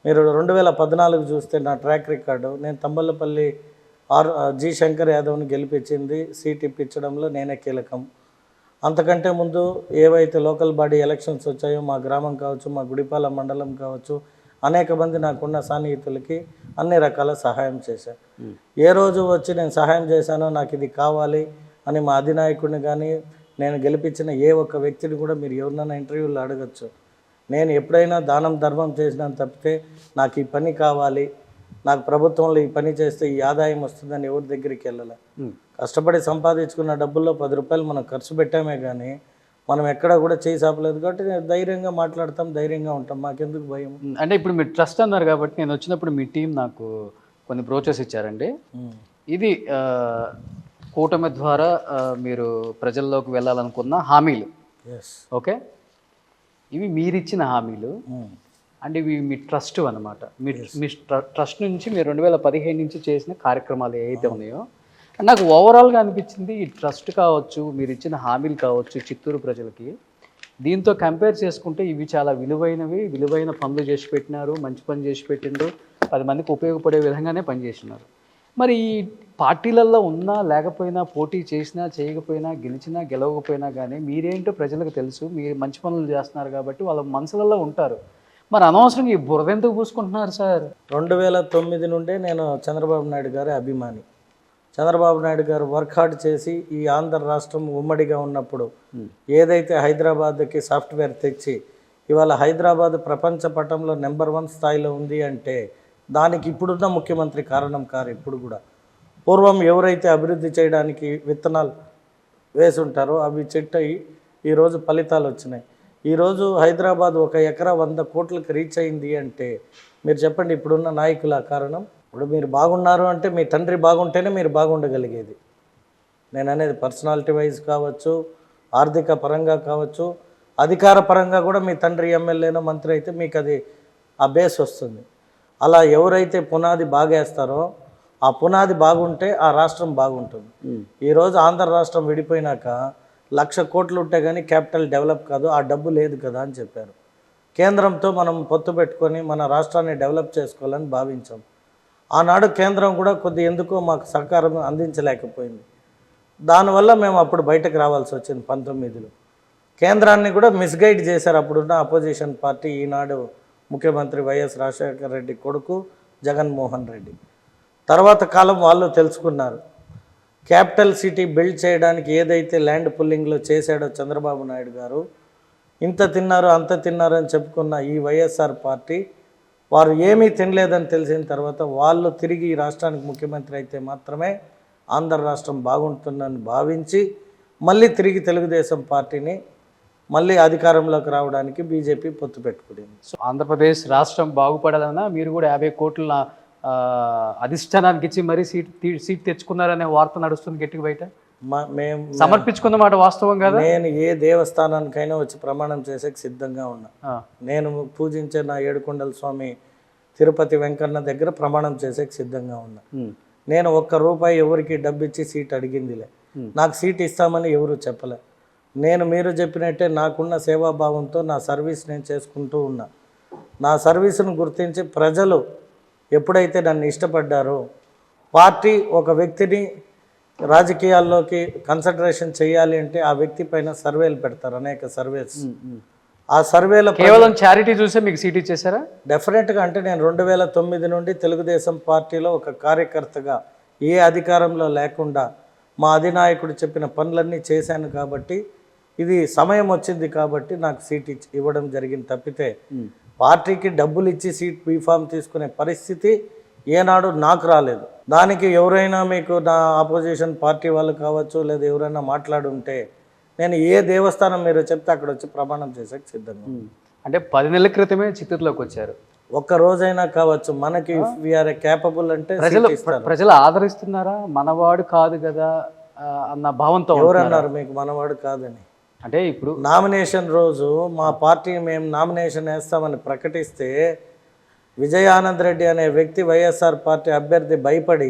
మీరు 2014 చూస్తే నా ట్రాక్ రికార్డు, నేను తంబలపల్లి జి శంకర్ యాదవ్ని గెలిపించింది, సీట్ ఇప్పించడంలో నేనే కీలకం. అంతకంటే ముందు ఏవైతే లోకల్ బాడీ ఎలక్షన్స్ వచ్చాయో, మా గ్రామం కావచ్చు, మా గుడిపాల మండలం కావచ్చు, అనేక మంది నాకున్న సన్నిహితులకి అన్ని రకాల సహాయం చేశాను. ఏ రోజు వచ్చి నేను సహాయం చేశానో, నాకు ఇది కావాలి అని మా అధినాయకుడిని కానీ, నేను గెలిపించిన ఏ ఒక్క వ్యక్తిని కూడా మీరు ఎవరినైనా ఇంటర్వ్యూలో అడగచ్చు. నేను ఎప్పుడైనా దానం ధర్మం చేసినాను తప్పితే, నాకు ఈ పని కావాలి, నాకు ప్రభుత్వంలో ఈ పని చేస్తే ఈ ఆదాయం వస్తుందని ఎవరి దగ్గరికి వెళ్ళాలి. కష్టపడి సంపాదించుకున్న డబ్బుల్లో 10 రూపాయలు మనం ఖర్చు పెట్టామే కానీ మనం ఎక్కడ కూడా చేయి సాపలేదు. కాబట్టి ధైర్యంగా మాట్లాడతాం, ధైర్యంగా ఉంటాం, మాకెందుకు భయం? అంటే ఇప్పుడు మీరు ట్రస్ట్ అన్నారు కాబట్టి, నేను వచ్చినప్పుడు మీ టీం నాకు కొన్ని బ్రోచర్స్ ఇచ్చారండి. ఇది కూటమి ద్వారా మీరు ప్రజల్లోకి వెళ్ళాలనుకున్న హామీలు. ఓకే, ఇవి మీరిచ్చిన హామీలు. అంటే ఇవి మీ ట్రస్ట్ అనమాట. మీ ట్రస్ట్ నుంచి మీరు 2015 నుంచి చేసిన కార్యక్రమాలు ఏవైతే ఉన్నాయో, నాకు ఓవరాల్గా అనిపించింది ఈ ట్రస్ట్ కావచ్చు, మీరు ఇచ్చిన హామీలు కావచ్చు చిత్తూరు ప్రజలకి, దీంతో కంపేర్ చేసుకుంటే ఇవి చాలా విలువైన పనులు చేసి పెట్టినారు, మంచి పని చేసి పెట్టిండ్రు, 10 మందికి ఉపయోగపడే విధంగానే పనిచేసినారు. మరి ఈ పార్టీలలో ఉన్నా లేకపోయినా, పోటీ చేసినా చేయకపోయినా, గెలిచినా గెలవకపోయినా కానీ మీరేంటో ప్రజలకు తెలుసు, మీరు మంచి పనులు చేస్తున్నారు కాబట్టి వాళ్ళ మనసులలో ఉంటారు. మరి అనవసరంగా ఈ బురద ఎందుకు పూసుకుంటున్నారు సార్? 2009 నుండే నేను చంద్రబాబు నాయుడు గారి అభిమాని. చంద్రబాబు నాయుడు గారు వర్క్ హార్డ్ చేసి ఈ ఆంధ్ర రాష్ట్రం ఉమ్మడిగా ఉన్నప్పుడు ఏదైతే హైదరాబాద్కి సాఫ్ట్వేర్ తెచ్చి ఇవాళ హైదరాబాద్ ప్రపంచ పటంలో నెంబర్ 1 స్థాయిలో ఉంది అంటే దానికి ఇప్పుడున్న ముఖ్యమంత్రి కారణం కారు. ఇప్పుడు కూడా పూర్వం ఎవరైతే అభివృద్ధి చేయడానికి విత్తనాలు వేసుంటారో అవి చెట్టు అయ్యి ఈరోజు ఫలితాలు వచ్చినాయి. ఈరోజు హైదరాబాద్ 1 ఎకరా 100 కోట్లకు రీచ్ అయింది అంటే మీరు చెప్పండి ఇప్పుడున్న నాయకుల కారణం. ఇప్పుడు మీరు బాగున్నారు అంటే మీ తండ్రి బాగుంటేనే మీరు బాగుండగలిగేది. నేను అనేది పర్సనాలిటీ వైజ్ కావచ్చు, ఆర్థిక పరంగా కావచ్చు, అధికార పరంగా కూడా మీ తండ్రి ఎమ్మెల్యేనో మంత్రి అయితే మీకు అది ఆ బేస్ వస్తుంది. అలా ఎవరైతే పునాది బాగేస్తారో ఆ పునాది బాగుంటే ఆ రాష్ట్రం బాగుంటుంది. ఈరోజు ఆంధ్ర రాష్ట్రం విడిపోయినాక 1,00,000 కోట్లు ఉంటే కానీ క్యాపిటల్ డెవలప్ కాదు, ఆ డబ్బు లేదు కదా అని చెప్పారు. కేంద్రంతో మనం పొత్తు పెట్టుకొని మన రాష్ట్రాన్ని డెవలప్ చేసుకోవాలని భావించాం. ఆనాడు కేంద్రం కూడా కొద్ది ఎందుకో మాకు సహకారం అందించలేకపోయింది. దానివల్ల మేము అప్పుడు బయటకు రావాల్సి వచ్చింది 19లో. కేంద్రాన్ని కూడా మిస్గైడ్ చేశారు అప్పుడున్న అపోజిషన్ పార్టీ, ఈనాడు ముఖ్యమంత్రి వైఎస్ రాజశేఖర రెడ్డి కొడుకు జగన్మోహన్ రెడ్డి. తర్వాత కాలం వాళ్ళు తెలుసుకున్నారు. క్యాపిటల్ సిటీ బిల్డ్ చేయడానికి ఏదైతే ల్యాండ్ పుల్లింగ్లో చేశాడో చంద్రబాబు నాయుడు గారు, ఇంత తిన్నారు అంత తిన్నారు అని చెప్పుకున్న ఈ వైఎస్ఆర్ పార్టీ వారు ఏమీ తినలేదని తెలిసిన తర్వాత వాళ్ళు తిరిగి ఈ రాష్ట్రానికి ముఖ్యమంత్రి అయితే మాత్రమే ఆంధ్ర రాష్ట్రం బాగుంటుందని భావించి మళ్ళీ తిరిగి తెలుగుదేశం పార్టీని మళ్ళీ అధికారంలోకి రావడానికి బీజేపీ పొత్తు పెట్టుకుంది. సో ఆంధ్రప్రదేశ్ రాష్ట్రం బాగుపడాలన్నా మీరు కూడా 50 కోట్ల అధిష్టానానికి ఇచ్చి మరీ సీట్ తెచ్చుకున్నారనే వార్త నడుస్తుంది గట్టిగా బయట. మేము సమర్పించుకున్నమాట వాస్తవం కదా. నేను ఏ దేవస్థానానికైనా వచ్చి ప్రమాణం చేసేకి సిద్ధంగా ఉన్నా. నేను పూజించే నా ఏడుకొండల స్వామి తిరుపతి వెంకన్న దగ్గర ప్రమాణం చేసేకి సిద్ధంగా ఉన్నా. నేను ₹1 ఎవరికి డబ్బు ఇచ్చి సీట్ అడిగిందిలే. నాకు సీట్ ఇస్తామని ఎవరు చెప్పలే. నేను మీరు చెప్పినట్టే నాకున్న సేవాభావంతో నా సర్వీస్ నేను చేసుకుంటూ ఉన్నా. నా సర్వీసును గుర్తించి ప్రజలు ఎప్పుడైతే నన్ను ఇష్టపడ్డారో, పార్టీ ఒక వ్యక్తిని రాజకీయాల్లోకి కన్సన్ట్రేషన్ చేయాలి అంటే ఆ వ్యక్తి పైన సర్వేలు పెడతారు, అనేక సర్వేస్. ఆ సర్వేలో కేవలం చారిటీ చూసే మీకు సీట్ ఇచ్చేసారా? డెఫినెట్గా. అంటే నేను 2009 నుండి తెలుగుదేశం పార్టీలో ఒక కార్యకర్తగా ఏ అధికారంలో లేకుండా మా అధినాయకుడు చెప్పిన పనులన్నీ చేశాను కాబట్టి ఇది సమయం వచ్చింది కాబట్టి నాకు సీట్ ఇవ్వడం జరిగింది తప్పితే పార్టీకి డబ్బులు ఇచ్చి సీట్ బీఫామ్ తీసుకునే పరిస్థితి ఏనాడు నాకు రాలేదు. దానికి ఎవరైనా మీకు నా ఆపోజిషన్ పార్టీ వాళ్ళు కావచ్చు లేదా ఎవరైనా మాట్లాడుంటే నేను ఏ దేవస్థానం మీరు చెప్తే అక్కడ వచ్చి ప్రమాణం చేసేకి సిద్ధంగా. అంటే 10 నెలల క్రితమే చిత్తూరులోకి వచ్చారు. ఒక్క రోజైనా కావచ్చు, మనకి వీఆర్ కేపబుల్ అంటే ప్రజలు ఆదరిస్తున్నారా? మనవాడు కాదు కదా అన్న భావంతో. ఎవరన్నారు మీకు మనవాడు కాదని? అంటే ఇప్పుడు నామినేషన్ రోజు మా పార్టీ మేము నామినేషన్ వేస్తామని ప్రకటిస్తే విజయానంద్ రెడ్డి అనే వ్యక్తి వైఎస్ఆర్ పార్టీ అభ్యర్థి భయపడి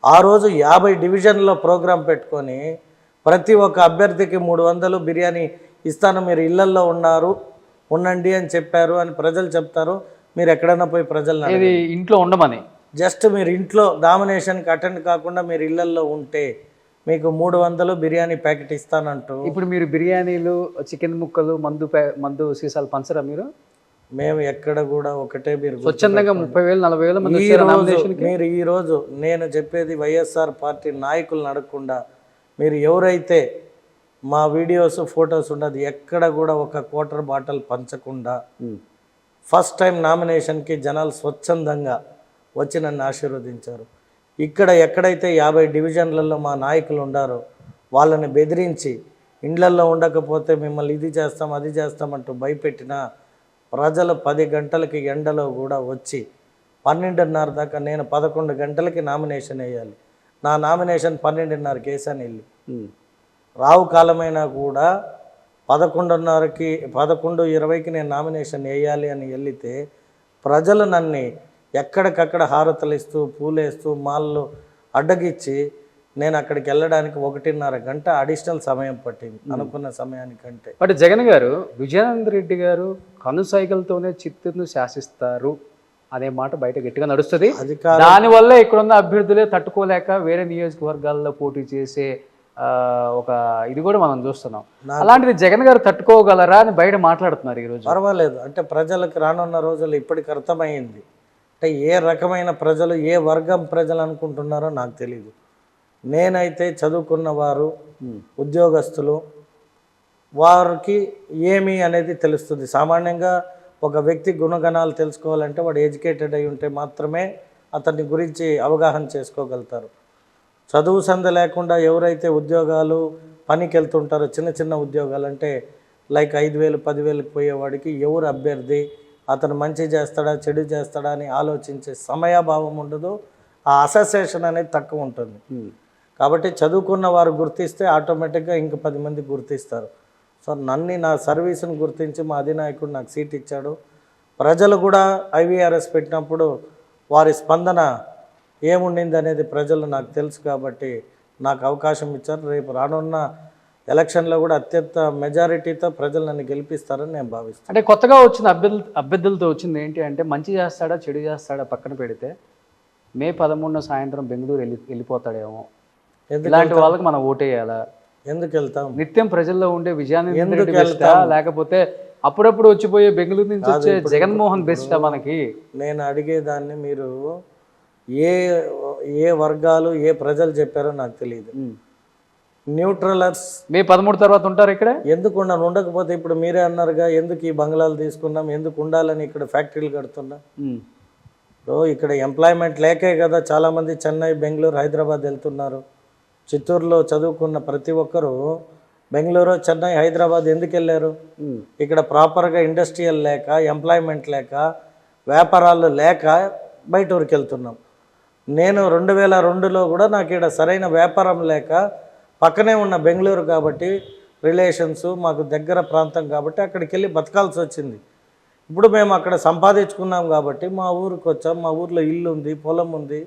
ఆ రోజు 50 డివిజన్లో ప్రోగ్రాం పెట్టుకొని ప్రతి ఒక్క అభ్యర్థికి 300 బిర్యానీ ఇస్తాను, మీరు ఇళ్లల్లో ఉండండి అని చెప్పారు అని ప్రజలు చెప్తారు. మీరు ఎక్కడైనా పోయి ప్రజలు ఇంట్లో ఉండమని, జస్ట్ మీరు ఇంట్లో నామినేషన్కి అటెండ్ కాకుండా మీరు ఇళ్లల్లో ఉంటే మీకు 300 బిర్యానీ ప్యాకెట్ ఇస్తానంటూ. ఇప్పుడు మీరు బిర్యానీలు, చికెన్ ముక్కలు, మందు సీసాలు పంచరా మీరు? మేము ఎక్కడ కూడా ఒకటే. మీరు స్వచ్ఛందంగా 30,000-40,000 మంది. మీరు ఈరోజు నేను చెప్పేది వైఎస్ఆర్ పార్టీ నాయకులను అడగకుండా మీరు ఎవరైతే మా వీడియోస్ ఫొటోస్ ఉండదు ఎక్కడ కూడా ఒక క్వార్టర్ బాటిల్ పంచకుండా ఫస్ట్ టైం నామినేషన్కి జనాలు స్వచ్ఛందంగా వచ్చి నన్ను ఆశీర్వదించారు. ఇక్కడ ఎక్కడైతే 50 డివిజన్లలో మా నాయకులు ఉండారో వాళ్ళని బెదిరించి ఇండ్లల్లో ఉండకపోతే మిమ్మల్ని ఇది చేస్తాం అది చేస్తామంటూ భయపెట్టిన ప్రజలు 10 గంటలకి ఎండలో కూడా వచ్చి 12:30 దాకా, నేను 11 గంటలకి నామినేషన్ వేయాలి, నా నామినేషన్ 12:30కి వేసాను వెళ్ళి. రావు కాలమైనా కూడా 11:30కి 11:20కి నేను నామినేషన్ వేయాలి అని వెళితే ప్రజలు నన్ను ఎక్కడికక్కడ హారతలు ఇస్తూ పూలేస్తూ మాల్లో అడ్డగిచ్చి నేను అక్కడికి వెళ్ళడానికి 1.5 గంట అడిషనల్ సమయం పట్టింది అనుకున్న సమయానికంటే. బట్ జగన్ గారు, విజయానంద్ రెడ్డి గారు కనుసైగలతోనే చిత్తూరును శాసిస్తారు అనే మాట బయట గట్టిగా నడుస్తుంది. దానివల్ల ఇక్కడున్న అభ్యర్థులే తట్టుకోలేక వేరే నియోజకవర్గాల్లో పోటీ చేసే ఒక ఇది కూడా మనం చూస్తున్నాం. అలాంటిది జగన్ గారు తట్టుకోగలరా అని బయట మాట్లాడుతున్నారు ఈరోజు. పర్వాలేదు, అంటే ప్రజలకు రానున్న రోజులు ఇప్పటికి అర్థమైంది. అంటే ఏ రకమైన ప్రజలు, ఏ వర్గం ప్రజలు అనుకుంటున్నారో నాకు తెలియదు. నేనైతే చదువుకున్న వారు, ఉద్యోగస్తులు, వారికి ఏమి అనేది తెలుస్తుంది. సామాన్యంగా ఒక వ్యక్తి గుణగణాలు తెలుసుకోవాలంటే వాడు ఎడ్యుకేటెడ్ అయి ఉంటే మాత్రమే అతని గురించి అవగాహన చేసుకోగలుగుతారు. చదువు సంద లేకుండా ఎవరైతే ఉద్యోగాలు పనికి వెళ్తుంటారో, చిన్న చిన్న ఉద్యోగాలు అంటే లైక్ 5,000 10,000కి పోయేవాడికి ఎవరు అభ్యర్థి, అతను మంచి చేస్తాడా చెడు చేస్తాడా అని ఆలోచించే సమయాభావం ఉండదు, ఆ అసోసియేషన్ అనేది తక్కువ ఉంటుంది. కాబట్టి చదువుకున్న వారు గుర్తిస్తే ఆటోమేటిక్గా ఇంక 10 మంది గుర్తిస్తారు. సో నా సర్వీస్ని గుర్తించి మా అధినాయకుడు నాకు సీట్ ఇచ్చాడు. ప్రజలు కూడా IVRS పెట్టినప్పుడు వారి స్పందన ఏముండింది అనేది ప్రజలు నాకు తెలుసు కాబట్టి నాకు అవకాశం ఇచ్చారు. రేపు రానున్న ఎలక్షన్లో కూడా అత్యంత మెజారిటీతో ప్రజలు నన్ను గెలిపిస్తారని నేను భావిస్తాను. అంటే కొత్తగా వచ్చిన అభ్యర్థులతో వచ్చింది ఏంటి అంటే మంచి చేస్తాడా చెడు చేస్తాడా పక్కన పెడితే మే 13 సాయంత్రం బెంగళూరు వెళ్ళిపోతాడేమో, ఇలాంటి వాళ్ళకి మనం ఓటేయాలా? ఎందుకు వెళ్తాం? నిత్యం ప్రజల్లో ఉండే విజయాన్ని బెస్టా లేకపోతే అప్పుడప్పుడు వచ్చిపోయే బెంగళూరు నుంచి వచ్చే జగన్మోహన్ బెస్టా మనకి? నేను అడిగేదాన్ని మీరు ఏ వర్గాలు ఏ ప్రజలు చెప్పారో నాకు తెలియదు. న్యూట్రలర్స్ మే 13 తర్వాత ఉంటారు ఇక్కడ. ఎందుకు ఉండకపోతే ఇప్పుడు మీరే అన్నారుగా ఎందుకు ఈ బంగ్లాలు తీసుకున్నాం, ఎందుకు ఉండాలని ఇక్కడ ఫ్యాక్టరీలు కడుతున్నాం. ఇక్కడ ఎంప్లాయ్మెంట్ లేకే కదా చాలామంది చెన్నై బెంగళూరు హైదరాబాద్ వెళ్తున్నారు. చిత్తూరులో చదువుకున్న ప్రతి ఒక్కరూ బెంగళూరు చెన్నై హైదరాబాద్ ఎందుకు వెళ్ళారు? ఇక్కడ ప్రాపర్గా ఇండస్ట్రియల్ లేక, ఎంప్లాయ్మెంట్ లేక, వ్యాపారాలు లేక బయట ఊరికి వెళ్తున్నాం. నేను 2002లో కూడా నాకు ఇక్కడ సరైన వ్యాపారం లేక పక్కనే ఉన్న బెంగళూరు కాబట్టి రిలేషన్స్ మాకు దగ్గర ప్రాంతం కాబట్టి అక్కడికి వెళ్ళి బతకాల్సి వచ్చింది. ఇప్పుడు మేము అక్కడ సంపాదించుకున్నాం కాబట్టి మా ఊరికి వచ్చాం. మా ఊర్లో ఇల్లు ఉంది, పొలం ఉంది,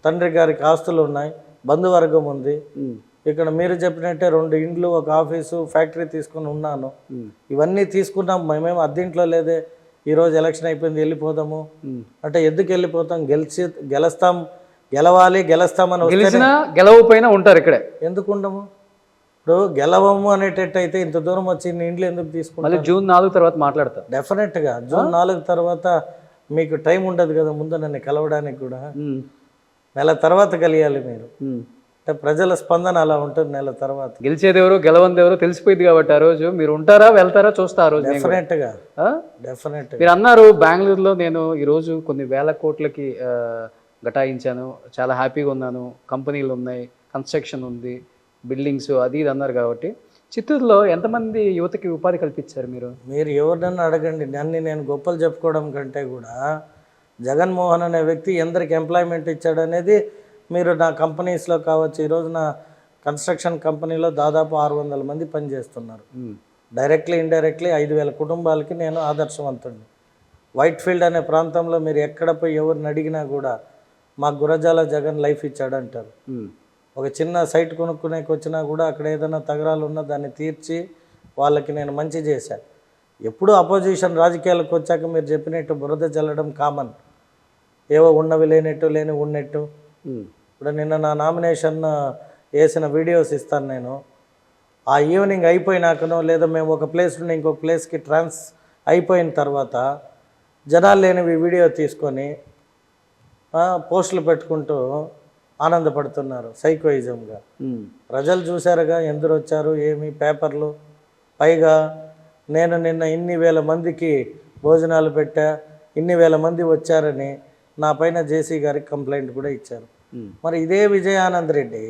తండ్రి గారికి ఆస్తులు ఉన్నాయి, బంధువర్గం ఉంది. ఇక్కడ మీరు చెప్పినట్టే 2 ఇండ్లు, ఒక ఆఫీసు, ఫ్యాక్టరీ తీసుకుని ఉన్నాను. ఇవన్నీ తీసుకున్నాం. మేమేమో అద్దీంట్లో లేదే ఈరోజు ఎలక్షన్ అయిపోయింది వెళ్ళిపోదాము అంటే ఎందుకు వెళ్ళిపోతాం? గెలుస్తామని గెలవపోయినా ఉంటారు ఇక్కడే. ఎందుకు ఉండము? ఇప్పుడు గెలవము అనేటట్టయితే ఇంత దూరం వచ్చి ఇండ్లు ఎందుకు తీసుకుంటాం? జూన్ 4 తర్వాత మాట్లాడతారు. డెఫినెట్గా జూన్ 4 తర్వాత మీకు టైం ఉండదు కదా ముందు నన్ను కలవడానికి కూడా. నెల తర్వాత కలియాలి మీరు. అంటే ప్రజల స్పందన అలా ఉంటుంది. నెల తర్వాత గెలిచేది ఎవరు గెలవంది ఎవరో తెలిసిపోయింది కాబట్టి ఆ రోజు మీరు ఉంటారా వెళ్తారా చూస్తారు. డెఫినెట్గా. మీరు అన్నారు బెంగళూరులో నేను ఈరోజు కొన్ని వేల కోట్లకి గటాయించాను, చాలా హ్యాపీగా ఉన్నాను, కంపెనీలు ఉన్నాయి, కన్స్ట్రక్షన్ ఉంది, బిల్డింగ్స్ అది ఇది అన్నారు కాబట్టి చిత్తూరులో ఎంతమంది యువతకి ఉపాధి కల్పించారు మీరు? మీరు ఎవరినన్నా అడగండి. నేను గొప్పలు చెప్పుకోవడం కంటే కూడా జగన్మోహన్ అనే వ్యక్తి ఎందరికి ఎంప్లాయ్మెంట్ ఇచ్చాడు అనేది మీరు నా కంపెనీస్లో కావచ్చు. ఈరోజు నా కన్స్ట్రక్షన్ కంపెనీలో దాదాపు 600 మంది పనిచేస్తున్నారు. డైరెక్ట్లీ ఇండైరెక్ట్లీ 5,000 కుటుంబాలకి నేను ఆదర్శవంతుడిని. వైట్ ఫీల్డ్ అనే ప్రాంతంలో మీరు ఎక్కడ పోయి ఎవరిని అడిగినా కూడా మా గురజాల జగన్ లైఫ్ ఇచ్చాడు అంటారు. ఒక చిన్న సైట్ కొనుక్కునేకి వచ్చినా కూడా అక్కడ ఏదైనా తగరాలు ఉన్నా దాన్ని తీర్చి వాళ్ళకి నేను మంచి చేశాను. ఎప్పుడు అపోజిషన్ రాజకీయాలకు వచ్చాక మీరు చెప్పినట్టు బురద చల్లడం కామన్. ఏవో ఉన్నవి లేనట్టు లేని ఉన్నట్టు. ఇప్పుడు నిన్న నా నామినేషన్ వేసిన వీడియోస్ ఇస్తాను నేను. ఆ ఈవినింగ్ అయిపోయినాకనో లేదా మేము ఒక ప్లేస్ నుండి ఇంకొక ప్లేస్కి అయిపోయిన తర్వాత జనాలు లేనివి వీడియో తీసుకొని పోస్టులు పెట్టుకుంటూ ఆనందపడుతున్నారు సైకోయిజంగా. ప్రజలు చూశారుగా ఎందరు వచ్చారు ఏమి పేపర్లు. పైగా నేను నిన్న ఇన్ని వేల మందికి భోజనాలు పెట్టా, ఇన్ని వేల మంది వచ్చారని నా పైన జేసీ గారికి కంప్లైంట్ కూడా ఇచ్చారు. మరి ఇదే విజయానంద్ రెడ్డి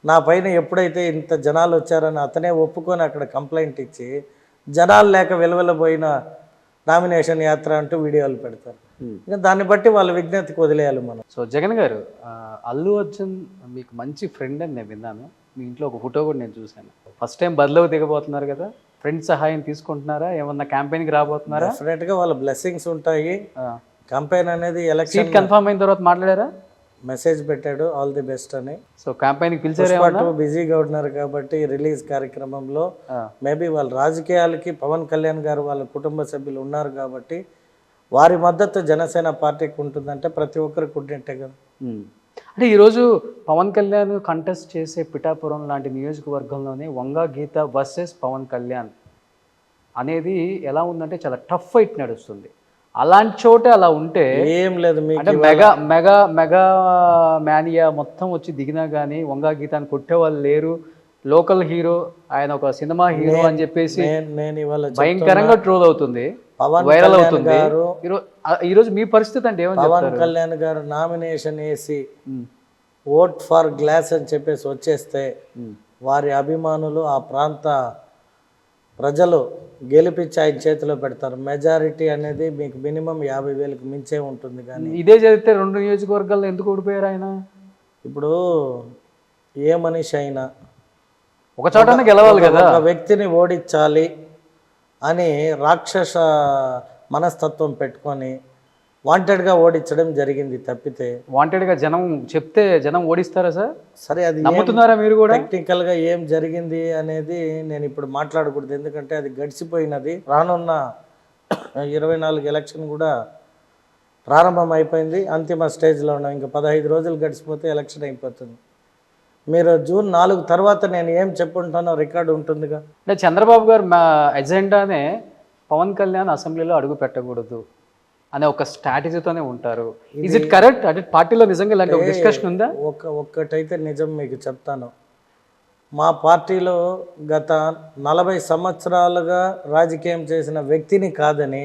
నా పైన ఎప్పుడైతే ఇంత జనాలు వచ్చారని అతనే ఒప్పుకొని అక్కడ కంప్లైంట్ ఇచ్చి జనాలు లేక వెలువెలబోయిన నామినేషన్ యాత్ర అంటూ వీడియోలు పెడతారు. ఇంకా దాన్ని బట్టి వాళ్ళ విజ్ఞతకి వదిలేయాలి మనం. సో జగన్ గారు, అల్లు అర్జున్ మీకు మంచి ఫ్రెండ్ అని నేను విన్నాను. మీ ఇంట్లో ఒక ఫోటో కూడా నేను చూశాను. ఫస్ట్ టైం బరిలోకి దిగబోతున్నారు కదా, ఫ్రెండ్ సహాయం తీసుకుంటున్నారా? ఏమన్నా క్యాంపెయిన్కి రాబోతున్నారా? డెఫినెట్గా వాళ్ళ బ్లెస్సింగ్స్ ఉంటాయి. క్యాంపెయిన్ అనేది ఎలక్షన్ కన్ఫర్మ్ అయిన తర్వాత మాట్లాడారా? మెసేజ్ పెట్టాడు ఆల్ ది బెస్ట్ అని. సో క్యాంపెయిన్కి పిలిచారు. బిజీగా ఉన్నారు కాబట్టి రిలీజ్ కార్యక్రమంలో మేబీ వాళ్ళ రాజకీయాలకి పవన్ కళ్యాణ్ గారు వాళ్ళ కుటుంబ సభ్యులు ఉన్నారు కాబట్టి వారి మద్దతు జనసేన పార్టీకి ఉంటుందంటే ప్రతి ఒక్కరికి ఉంటుంటే కదా. అంటే ఈరోజు పవన్ కళ్యాణ్ కంటెస్ట్ చేసే పిఠాపురం లాంటి నియోజకవర్గంలోనే వంగా గీత వర్సెస్ పవన్ కళ్యాణ్ అనేది ఎలా ఉందంటే చాలా టఫ్ ఫైట్ నడుస్తుంది. అలాంటి చోటే అలా ఉంటే ఏం లేదు, అంటే మెగా మేనియా మొత్తం వచ్చి దిగినా కానీ వంగా గీతాన్ని కొట్టేవాళ్ళు లేరు, లోకల్ హీరో, ఆయన ఒక సినిమా హీరో అని చెప్పేసి నేను ఇవాళ భయంకరంగా ట్రోల్ అవుతుంది, పవన్ వైరల్ కళ్యాణ్ అవుతుంది. గారు ఈరోజు మీ పరిస్థితి అంటే ఏమని పవన్ చెప్తారు? కళ్యాణ్ గారు నామినేషన్ వేసి ఓట్ ఫర్ గ్లాస్ అని చెప్పేసి వచ్చేస్తే వారి అభిమానులు ఆ ప్రాంత ప్రజలు గెలిపించి ఆయన చేతిలో పెడతారు. మెజారిటీ అనేది మీకు మినిమం 50,000కి మించే ఉంటుంది. కానీ ఇదే జరిగితే 2 నియోజకవర్గాల్లో ఎందుకు ఓడిపోయారు ఆయన? ఇప్పుడు ఏ మనిషి అయినా ఒక చోటనే గెలవాలి కదా. ఒక వ్యక్తిని ఓడించాలి అని రాక్షస మనస్తత్వం పెట్టుకొని వాంటెడ్గా ఓడించడం జరిగింది తప్పితే, వాంటెడ్గా జనం చెప్తే జనం ఓడిస్తారా సార్? సరే అది నమ్ముతున్నారా మీరు కూడా? టెక్నికల్గా ఏం జరిగింది అనేది నేను ఇప్పుడు మాట్లాడకూడదు, ఎందుకంటే అది గడిచిపోయినది. రానున్న 24 ఎలక్షన్ కూడా ప్రారంభం అయిపోయింది, అంతిమ స్టేజ్లో ఉన్నాం. ఇంకా 15 రోజులు గడిచిపోతే ఎలక్షన్ అయిపోతుంది. మీరు జూన్ 4 తర్వాత నేను ఏం చెప్పుంటానో రికార్డు ఉంటుందిగా. అంటే చంద్రబాబు గారు మా ఎజెండానే పవన్ కళ్యాణ్ అసెంబ్లీలో అడుగు పెట్టకూడదు అనే ఒక స్ట్రాటజీతోనే ఉంటారు. Is it correct? అంటే పార్టీలో నిజంగా ఇలాంటి ఒక డిస్కషన్ ఉందా? ఒక్కటైతే నిజం మీకు చెప్తాను. మా పార్టీలో గత 40 సంవత్సరాలుగా రాజకీయం చేసిన వ్యక్తిని కాదని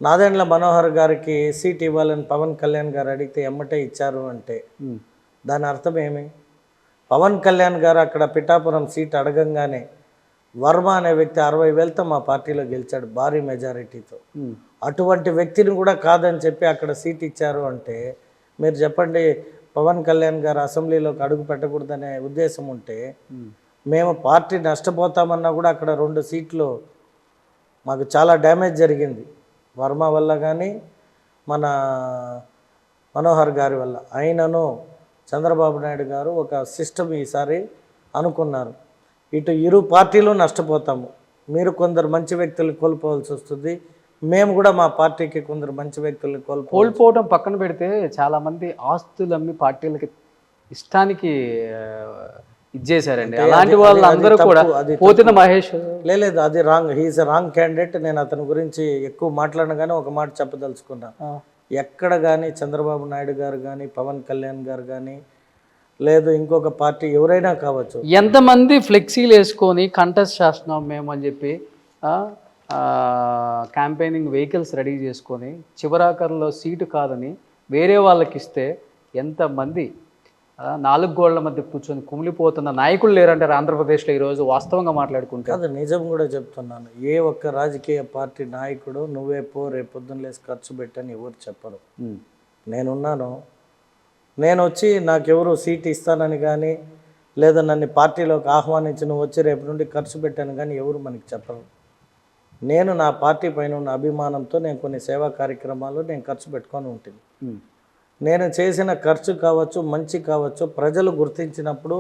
నాదెండ్ల మనోహర్ గారికి సీట్ ఇవ్వాలని పవన్ కళ్యాణ్ గారు అడిగితే ఎమ్మటే ఇచ్చారు అంటే దాని అర్థం ఏమి? పవన్ కళ్యాణ్ గారు అక్కడ పిఠాపురం సీట్ అడగంగానే వర్మ అనే వ్యక్తి 60,000తో మా పార్టీలో గెలిచాడు భారీ మెజారిటీతో. అటువంటి వ్యక్తిని కూడా కాదని చెప్పి అక్కడ సీట్ ఇచ్చారు అంటే మీరు చెప్పండి, పవన్ కళ్యాణ్ గారు అసెంబ్లీలోకి అడుగు పెట్టకూడదనే ఉద్దేశం ఉంటే మేము పార్టీ నష్టపోతామన్నా కూడా అక్కడ 2 సీట్లు మాకు చాలా డ్యామేజ్ జరిగింది వర్మ వల్ల కానీ మన మనోహర్ గారి వల్ల. అయినను చంద్రబాబు నాయుడు గారు ఒక సిస్టమ్ ఈసారి అనుకున్నారు, ఇటు ఇరు పార్టీలు నష్టపోతాము, మీరు కొందరు మంచి వ్యక్తులు కోల్పోవాల్సి వస్తుంది, మేము కూడా మా పార్టీకి కొందరు మంచి వ్యక్తులు కోల్పోవడం పక్కన పెడితే చాలా మంది ఆస్తులు అమ్మి పార్టీలకి ఇష్టానికి ఇచ్చేసారండి. అలాంటి వాళ్ళందరూ కూడా పోతిన మహేష్ లేదు, అది wrong. He is a wrong candidate. నేను అతని గురించి ఎక్కువ మాట్లాడిన కానీ ఒక మాట చెప్పదలుచుకున్నా. ఎక్కడ కానీ చంద్రబాబు నాయుడు గారు కానీ పవన్ కళ్యాణ్ గారు కానీ లేదు ఇంకొక పార్టీ ఎవరైనా కావచ్చు, ఎంతమంది ఫ్లెక్సీలు వేసుకొని కంటెస్ట్ చేస్తున్నాం మేము అని చెప్పి క్యాంపెయినింగ్ వెహికల్స్ రెడీ చేసుకొని చివరాఖరులో సీటు కాదని వేరే వాళ్ళకి ఇస్తే ఎంతమంది 4 గోళ్ల మధ్య కూర్చొని కుమిలిపోతున్న నాయకులు లేరంటారు ఆంధ్రప్రదేశ్లో ఈరోజు వాస్తవంగా మాట్లాడుకుంటే. అది నిజం కూడా చెప్తున్నాను. ఏ ఒక్క రాజకీయ పార్టీ నాయకుడు నువ్వే పో రేపు పొద్దున్న లేసి ఖర్చు పెట్టని ఎవరు చెప్పరు. నేనున్నాను, నేను వచ్చి నాకెవరు సీట్ ఇస్తానని కానీ లేదా నన్ను పార్టీలోకి ఆహ్వానించి నువ్వు వచ్చి రేపు నుండి ఖర్చు పెట్టాను కానీ ఎవరు మనకి చెప్పరు. నేను నా పార్టీ పైన ఉన్న అభిమానంతో నేను కొన్ని సేవా కార్యక్రమాలు నేను ఖర్చు పెట్టుకొని ఉంటుంది. నేను చేసిన ఖర్చు కావచ్చు మంచి కావచ్చు ప్రజలు గుర్తించినప్పుడు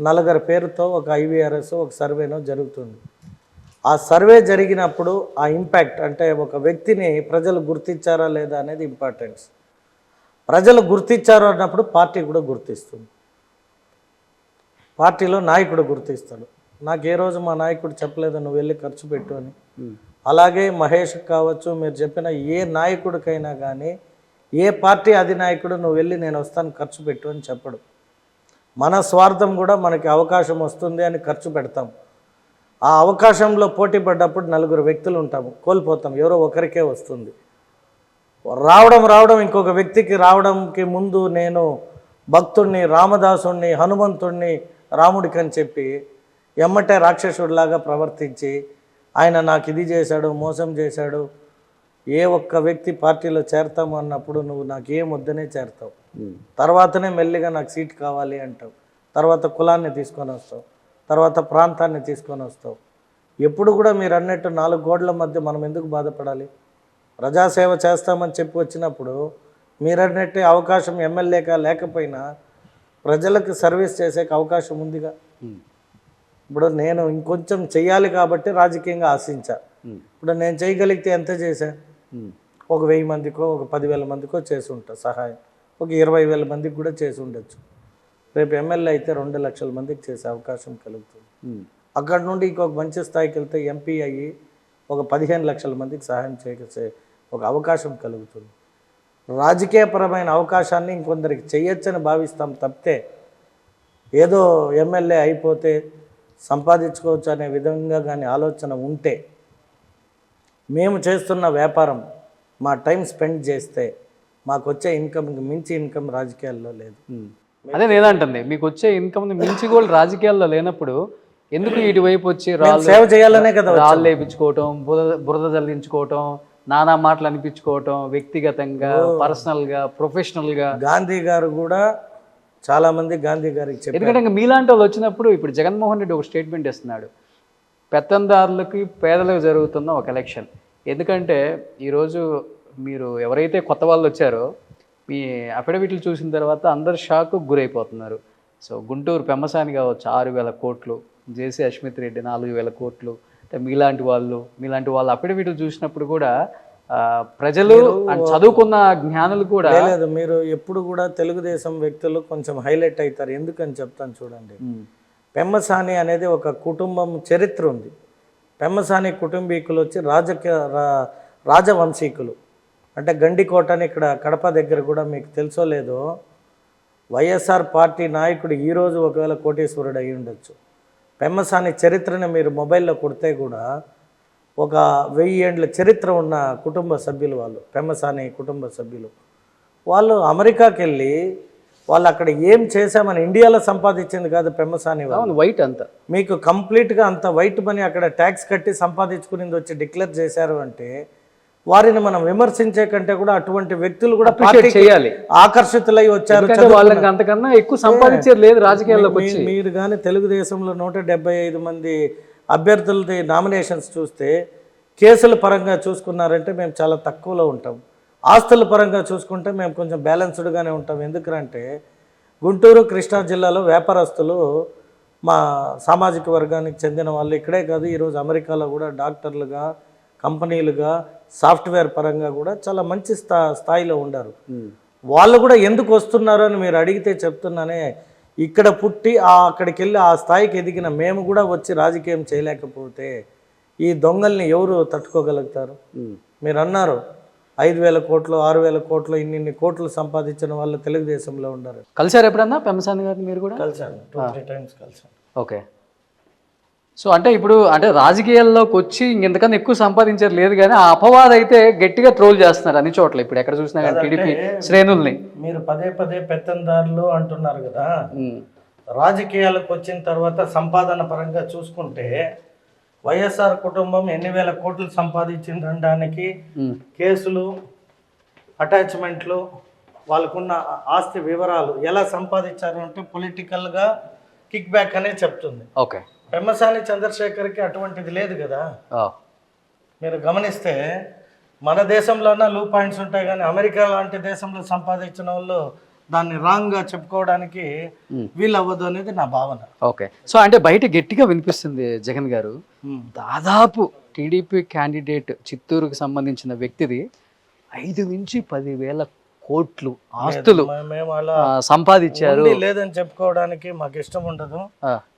నలుగురి పేరుతో ఒక IVRS ఒక సర్వేనో జరుగుతుంది. ఆ సర్వే జరిగినప్పుడు ఆ ఇంపాక్ట్ అంటే ఒక వ్యక్తిని ప్రజలు గుర్తించారా లేదా అనేది ఇంపార్టెన్స్. ప్రజలు గుర్తించారు అన్నప్పుడు పార్టీ కూడా గుర్తిస్తుంది, పార్టీలో నాయకుడు గుర్తిస్తాడు. నాకు ఏ రోజు మా నాయకుడు చెప్పలేదు నువ్వు వెళ్ళి ఖర్చు పెట్టు అని. అలాగే మహేష్ కావచ్చు, మీరు చెప్పిన ఏ నాయకుడికైనా కానీ ఏ పార్టీ అధినాయకుడు నువ్వు వెళ్ళి నేను వస్తాను ఖర్చు పెట్టు అని చెప్పడు. మన స్వార్థం కూడా మనకి అవకాశం వస్తుంది అని ఖర్చు పెడతాం. ఆ అవకాశంలో పోటీ పడ్డప్పుడు 4 వ్యక్తులు ఉంటాము, కోల్పోతాం, ఎవరో ఒకరికే వస్తుంది. రావడం ఇంకొక వ్యక్తికి రావడంకి ముందు నేను భక్తుడిని, రామదాసుడిని, హనుమంతుడిని రాముడికి అని చెప్పి ఎమ్మటే రాక్షసుడిలాగా ప్రవర్తించి ఆయన నాకు ఇది చేశాడు మోసం చేశాడు. ఏ ఒక్క వ్యక్తి పార్టీలో చేరతాము అన్నప్పుడు నువ్వు నాకు ఏం వద్దనే చేరతావు, తర్వాతనే మెల్లిగా నాకు సీట్ కావాలి అంటావు, తర్వాత కులాన్ని తీసుకొని వస్తావు, తర్వాత ప్రాంతాన్ని తీసుకొని వస్తావు. ఎప్పుడు కూడా మీరు అన్నట్టు 4 గోడల మధ్య మనం ఎందుకు బాధపడాలి? ప్రజాసేవ చేస్తామని చెప్పి వచ్చినప్పుడు మీరన్నట్టే అవకాశం ఎమ్మెల్యేగా లేకపోయినా ప్రజలకు సర్వీస్ చేసే అవకాశం ఉందిగా. ఇప్పుడు నేను ఇంకొంచెం చెయ్యాలి కాబట్టి రాజకీయంగా ఆశించా. ఇప్పుడు నేను చేయగలిగితే ఎంత చేశా? ఒక 1000 మందికో ఒక 10,000 మందికో చేసి ఉంటా సహాయం, ఒక 20,000 మందికి కూడా చేసి ఉండొచ్చు. రేపు ఎమ్మెల్యే అయితే 2 లక్షల మందికి చేసే అవకాశం కలుగుతుంది. అక్కడ నుండి ఇంకొక మంచి స్థాయికి వెళ్తే ఎంపీ అయ్యి ఒక 15 లక్షల మందికి సహాయం చేసే ఒక అవకాశం కలుగుతుంది. రాజకీయపరమైన అవకాశాన్ని ఇంకొందరికి చేయొచ్చని భావిస్తాం తప్పితే ఏదో ఎమ్మెల్యే అయిపోతే సంపాదించుకోవచ్చు అనే విధంగా కానీ ఆలోచన ఉంటే, మేము చేస్తున్న వ్యాపారం మా టైం స్పెండ్ చేస్తే మాకు వచ్చే ఇన్కమ్కి మించి ఇన్కమ్ రాజకీయాల్లో లేదు. అదే నేనంటుంది, మీకు వచ్చే ఇన్కమ్ మించి కూడా రాజకీయాల్లో లేనప్పుడు ఎందుకు ఇటువైపు వచ్చి సేవ చేయాలనే కదా రాళ్ళు వేయించుకోవటం, బురద జల్లించుకోవటం, నానా మాటలు అనిపించుకోవటం, వ్యక్తిగతంగా, పర్సనల్గా, ప్రొఫెషనల్గా. గాంధీ గారు కూడా చాలామంది గాంధీ గారికి చెప్పారు. ఎందుకంటే ఇంకా మీలాంటి వాళ్ళు వచ్చినప్పుడు ఇప్పుడు జగన్మోహన్ రెడ్డి ఒక స్టేట్మెంట్ ఇస్తున్నాడు, పెత్తందారులకి పేదలకు జరుగుతున్న ఒక ఎలక్షన్. ఎందుకంటే ఈరోజు మీరు ఎవరైతే కొత్త వాళ్ళు వచ్చారో మీ అఫిడవిట్లు చూసిన తర్వాత అందరు షాక్కు గురైపోతున్నారు. సో గుంటూరు పెమ్మసాని కావచ్చు 6,000 కోట్లు, జేసీ అశ్మిత్ రెడ్డి 4,000 కోట్లు, అంటే మీలాంటి వాళ్ళు అఫిడవిట్లు చూసినప్పుడు కూడా ప్రజలు చదువుకున్న జ్ఞానులు కూడా లేదు. మీరు ఎప్పుడు కూడా తెలుగుదేశం వ్యక్తులు కొంచెం హైలైట్ అవుతారు. ఎందుకని చెప్తాను చూడండి. పెమ్మసాని అనేది ఒక కుటుంబం చరిత్ర ఉంది. పెమ్మసాని కుటుంబీకులు వచ్చి రాజవంశీకులు, అంటే గండికోట అని ఇక్కడ కడప దగ్గర కూడా మీకు తెలుసో లేదో, వైఎస్ఆర్ పార్టీ నాయకుడు ఈరోజు ఒకవేళ కోటేశ్వరుడు అయి ఉండొచ్చు. పెమ్మసాని చరిత్రని మీరు మొబైల్లో కొడితే కూడా ఒక 1000 ఏండ్ల చరిత్ర ఉన్న కుటుంబ సభ్యులు వాళ్ళు, పెమ్మసాని కుటుంబ సభ్యులు. వాళ్ళు అమెరికాకి వెళ్ళి వాళ్ళు అక్కడ ఏం చేశామని ఇండియాలో సంపాదించింది కాదు పెమ్మసాని వాళ్ళు. వైట్ అంతా మీకు కంప్లీట్గా అంత వైట్ మనీ అక్కడ ట్యాక్స్ కట్టి సంపాదించుకునేది వచ్చి డిక్లేర్ చేశారు అంటే వారిని మనం విమర్శించే కంటే కూడా అటువంటి వ్యక్తులు కూడా చేయాలి, ఆకర్షితులై వచ్చారు. వాళ్ళకి అంతకన్నా ఎక్కువ సంపాదించేది లేదు రాజకీయాల్లోకి వచ్చి. మీరు కానీ తెలుగుదేశంలో 175 మంది అభ్యర్థులది నామినేషన్స్ చూస్తే కేసుల పరంగా చూసుకున్నారంటే మేము చాలా తక్కువలో ఉంటాం. ఆస్తుల పరంగా చూసుకుంటే మేము కొంచెం బ్యాలెన్స్డ్గానే ఉంటాం. ఎందుకంటే గుంటూరు కృష్ణా జిల్లాలో వ్యాపారస్తులు మా సామాజిక వర్గానికి చెందిన వాళ్ళు ఇక్కడే కాదు, ఈరోజు అమెరికాలో కూడా డాక్టర్లుగా, కంపెనీలుగా, సాఫ్ట్వేర్ పరంగా కూడా చాలా మంచి స్థాయిలో ఉన్నారు. వాళ్ళు కూడా ఎందుకు వస్తున్నారు అని మీరు అడిగితే చెప్తున్నానే, ఇక్కడ పుట్టి అక్కడికి వెళ్ళి ఆ స్థాయికి ఎదిగిన మేము కూడా వచ్చి రాజకీయం చేయలేకపోతే ఈ దొంగల్ని ఎవరు తట్టుకోగలుగుతారు? మీరు అన్నారు 5,000 కోట్లు 6,000 కోట్లు ఇన్ని కోట్లు సంపాదించిన వాళ్ళు తెలుగుదేశంలో ఉన్నారు. కలిసారు ఎప్పుడన్నా పెమ్మసాని గారిని? మీరు కూడా కలిసాను, 2-3 టైమ్స్ కలిసాను. ఓకే. సో అంటే ఇప్పుడు అంటే రాజకీయాల్లోకి వచ్చి ఇంతకన్నా ఎక్కువ సంపాదించారు లేదు, కానీ ఆ అపవాదం అయితే గట్టిగా ట్రోల్ చేస్తున్నారు అన్ని చోట్ల. ఇప్పుడు ఎక్కడ చూసినా కానీ టీడీపీ శ్రేణుల్ని. మీరు పదే పెత్తందారులు అంటున్నారు కదా, రాజకీయాలకు వచ్చిన తర్వాత సంపాదన పరంగా చూసుకుంటే వైఎస్ఆర్ కుటుంబం ఎన్ని వేల కోట్లు సంపాదించిందనడానికి కేసులు, అటాచ్మెంట్లు, వాళ్ళకున్న ఆస్తి వివరాలు ఎలా సంపాదించారు అంటే పొలిటికల్గా కిక్ బ్యాక్ అనే చెప్తుంది. ఓకే. పెమ్మసాని చంద్రశేఖర్కి అటువంటిది లేదు కదా. మీరు గమనిస్తే మన దేశంలోనే లూ పాయింట్స్ ఉంటాయి, కానీ అమెరికా లాంటి దేశంలో సంపాదించిన వాళ్ళు దాన్ని రాంగ్గా చెప్పుకోవడానికి వీలు అవ్వదు అనేది నా భావన. ఓకే. సో అంటే బయట గట్టిగా వినిపిస్తుంది జగన్ గారు దాదాపు టీడీపీ క్యాండిడేట్ చిత్తూరుకు సంబంధించిన వ్యక్తిది 5 నుంచి 10,000 కోట్లు ఆస్తులు మేము అలా సంపాదించారు లేదని చెప్పుకోవడానికి మాకు ఇష్టం ఉండదు.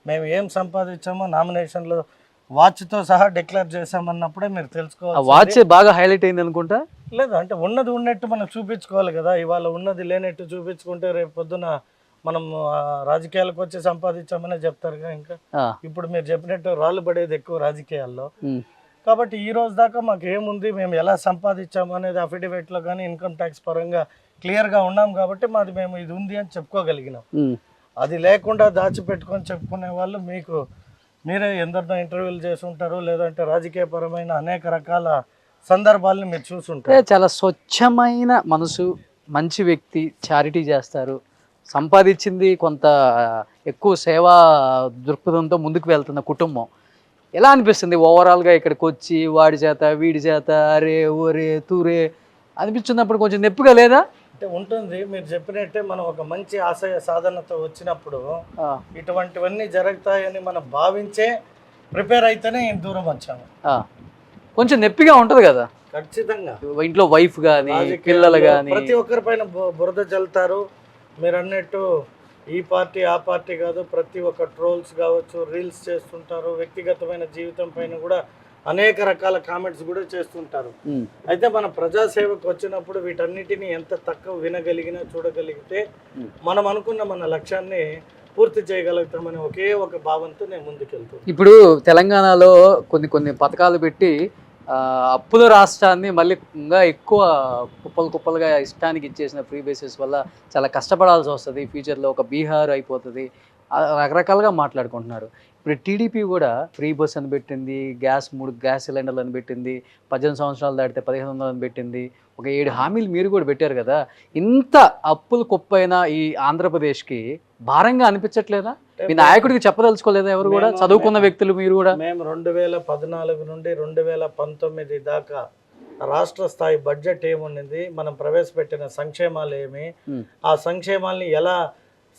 మేము ఏం సంపాదించామో నామినేషన్లో వాచ్తో సహా డిక్లేర్ చేసామన్నప్పుడే మీరు తెలుసుకోవాలి. వాచ్ బాగా హైలైట్ అయింది అనుకుంటా. లేదు అంటే ఉన్నది ఉన్నట్టు మనం చూపించుకోవాలి కదా. ఇవాళ ఉన్నది లేనట్టు చూపించుకుంటే రేపు పొద్దున మనం రాజకీయాలకు వచ్చి సంపాదించామనే చెప్తారుగా. ఇంకా ఇప్పుడు మీరు చెప్పినట్టు రాళ్ళు పడేది ఎక్కువ రాజకీయాల్లో. కాబట్టి ఈ రోజు దాకా మాకు ఏముంది, మేము ఎలా సంపాదించాము అనేది అఫిడవిట్లో కానీ ఇన్కమ్ ట్యాక్స్ పరంగా క్లియర్గా ఉన్నాం కాబట్టి మాది మేము ఇది ఉంది అని చెప్పుకోగలిగినాం. అది లేకుండా దాచిపెట్టుకొని చెప్పుకునే వాళ్ళు మీరే ఎందరినో ఇంటర్వ్యూలు చేసి ఉంటారు, లేదంటే రాజకీయ పరమైన అనేక రకాల సందర్భాలను మీరు చూసుంటారు. చాలా స్వచ్ఛమైన మనసు, మంచి వ్యక్తి, చారిటీ చేస్తారు, సంపాదించింది కొంత ఎక్కువ సేవా దృక్పథంతో ముందుకు వెళ్తున్న కుటుంబం. ఎలా అనిపిస్తుంది ఓవరాల్గా ఇక్కడికి వచ్చి వాడి చేత వీడి చేత అరే ఓరే తూరే అనిపించినప్పుడు కొంచెం నొప్పిగా లేదా? అంటే ఉంటుంది. మీరు చెప్పినట్టే మనం ఒక మంచి ఆశయ సాధనతో వచ్చినప్పుడు ఇటువంటివన్నీ జరుగుతాయని మనం భావించే ప్రిపేర్ అయితేనే దూరం వచ్చాము. కొంచెం నొప్పిగా ఉంటుంది కదా. ఖచ్చితంగా ఇంట్లో వైఫ్ కానీ పిల్లలు కానీ ప్రతి ఒక్కరి పైన బురద జల్లుతారు. మీరు అన్నట్టు ఈ పార్టీ ఆ పార్టీ కాదు, ప్రతి ఒక్క ట్రోల్స్ కావచ్చు, రీల్స్ చేస్తుంటారు, వ్యక్తిగతమైన జీవితం పైన కూడా అనేక రకాల కామెంట్స్ కూడా చేస్తుంటారు. అయితే మన ప్రజాసేవకు వచ్చినప్పుడు వీటన్నిటిని ఎంత తక్కువ వినగలిగినా చూడగలిగితే మనం అనుకున్న మన లక్ష్యాన్ని పూర్తి చేయగలుగుతామని ఒకే ఒక భావంతో నేను ముందుకెళ్తాను. ఇప్పుడు తెలంగాణలో కొన్ని పథకాలు పెట్టి అప్పుల రాష్ట్రాన్ని మళ్ళీ ఇంకా ఎక్కువ కుప్పలుగా ఇష్టానికి ఇచ్చేసిన ఫ్రీ బేసిస్ వల్ల చాలా కష్టపడాల్సి వస్తుంది. ఫ్యూచర్లో ఒక బీహార్ అయిపోతుంది, రకరకాలుగా మాట్లాడుకుంటున్నారు. ఇప్పుడు టీడీపీ కూడా ఫ్రీ బస్ అని పెట్టింది, 3 గ్యాస్ సిలిండర్లు అని పెట్టింది, 18 సంవత్సరాలు దాటితే 1500 అని పెట్టింది, ఒక 7 హామీలు మీరు కూడా పెట్టారు కదా. ఇంత అప్పులు కుప్పైన ఈ ఆంధ్రప్రదేశ్కి భారంగా అనిపించట్లేదా? మీ నాయకుడికి చెప్పదలుచుకోలేదా ఎవరు కూడా, చదువుకున్న వ్యక్తులు మీరు కూడా? మేము 2014 నుండి 2019 దాకా రాష్ట్ర స్థాయి బడ్జెట్ ఏమున్నది, మనం ప్రవేశపెట్టిన సంక్షేమాలు ఏమి, ఆ సంక్షేమాల్ని ఎలా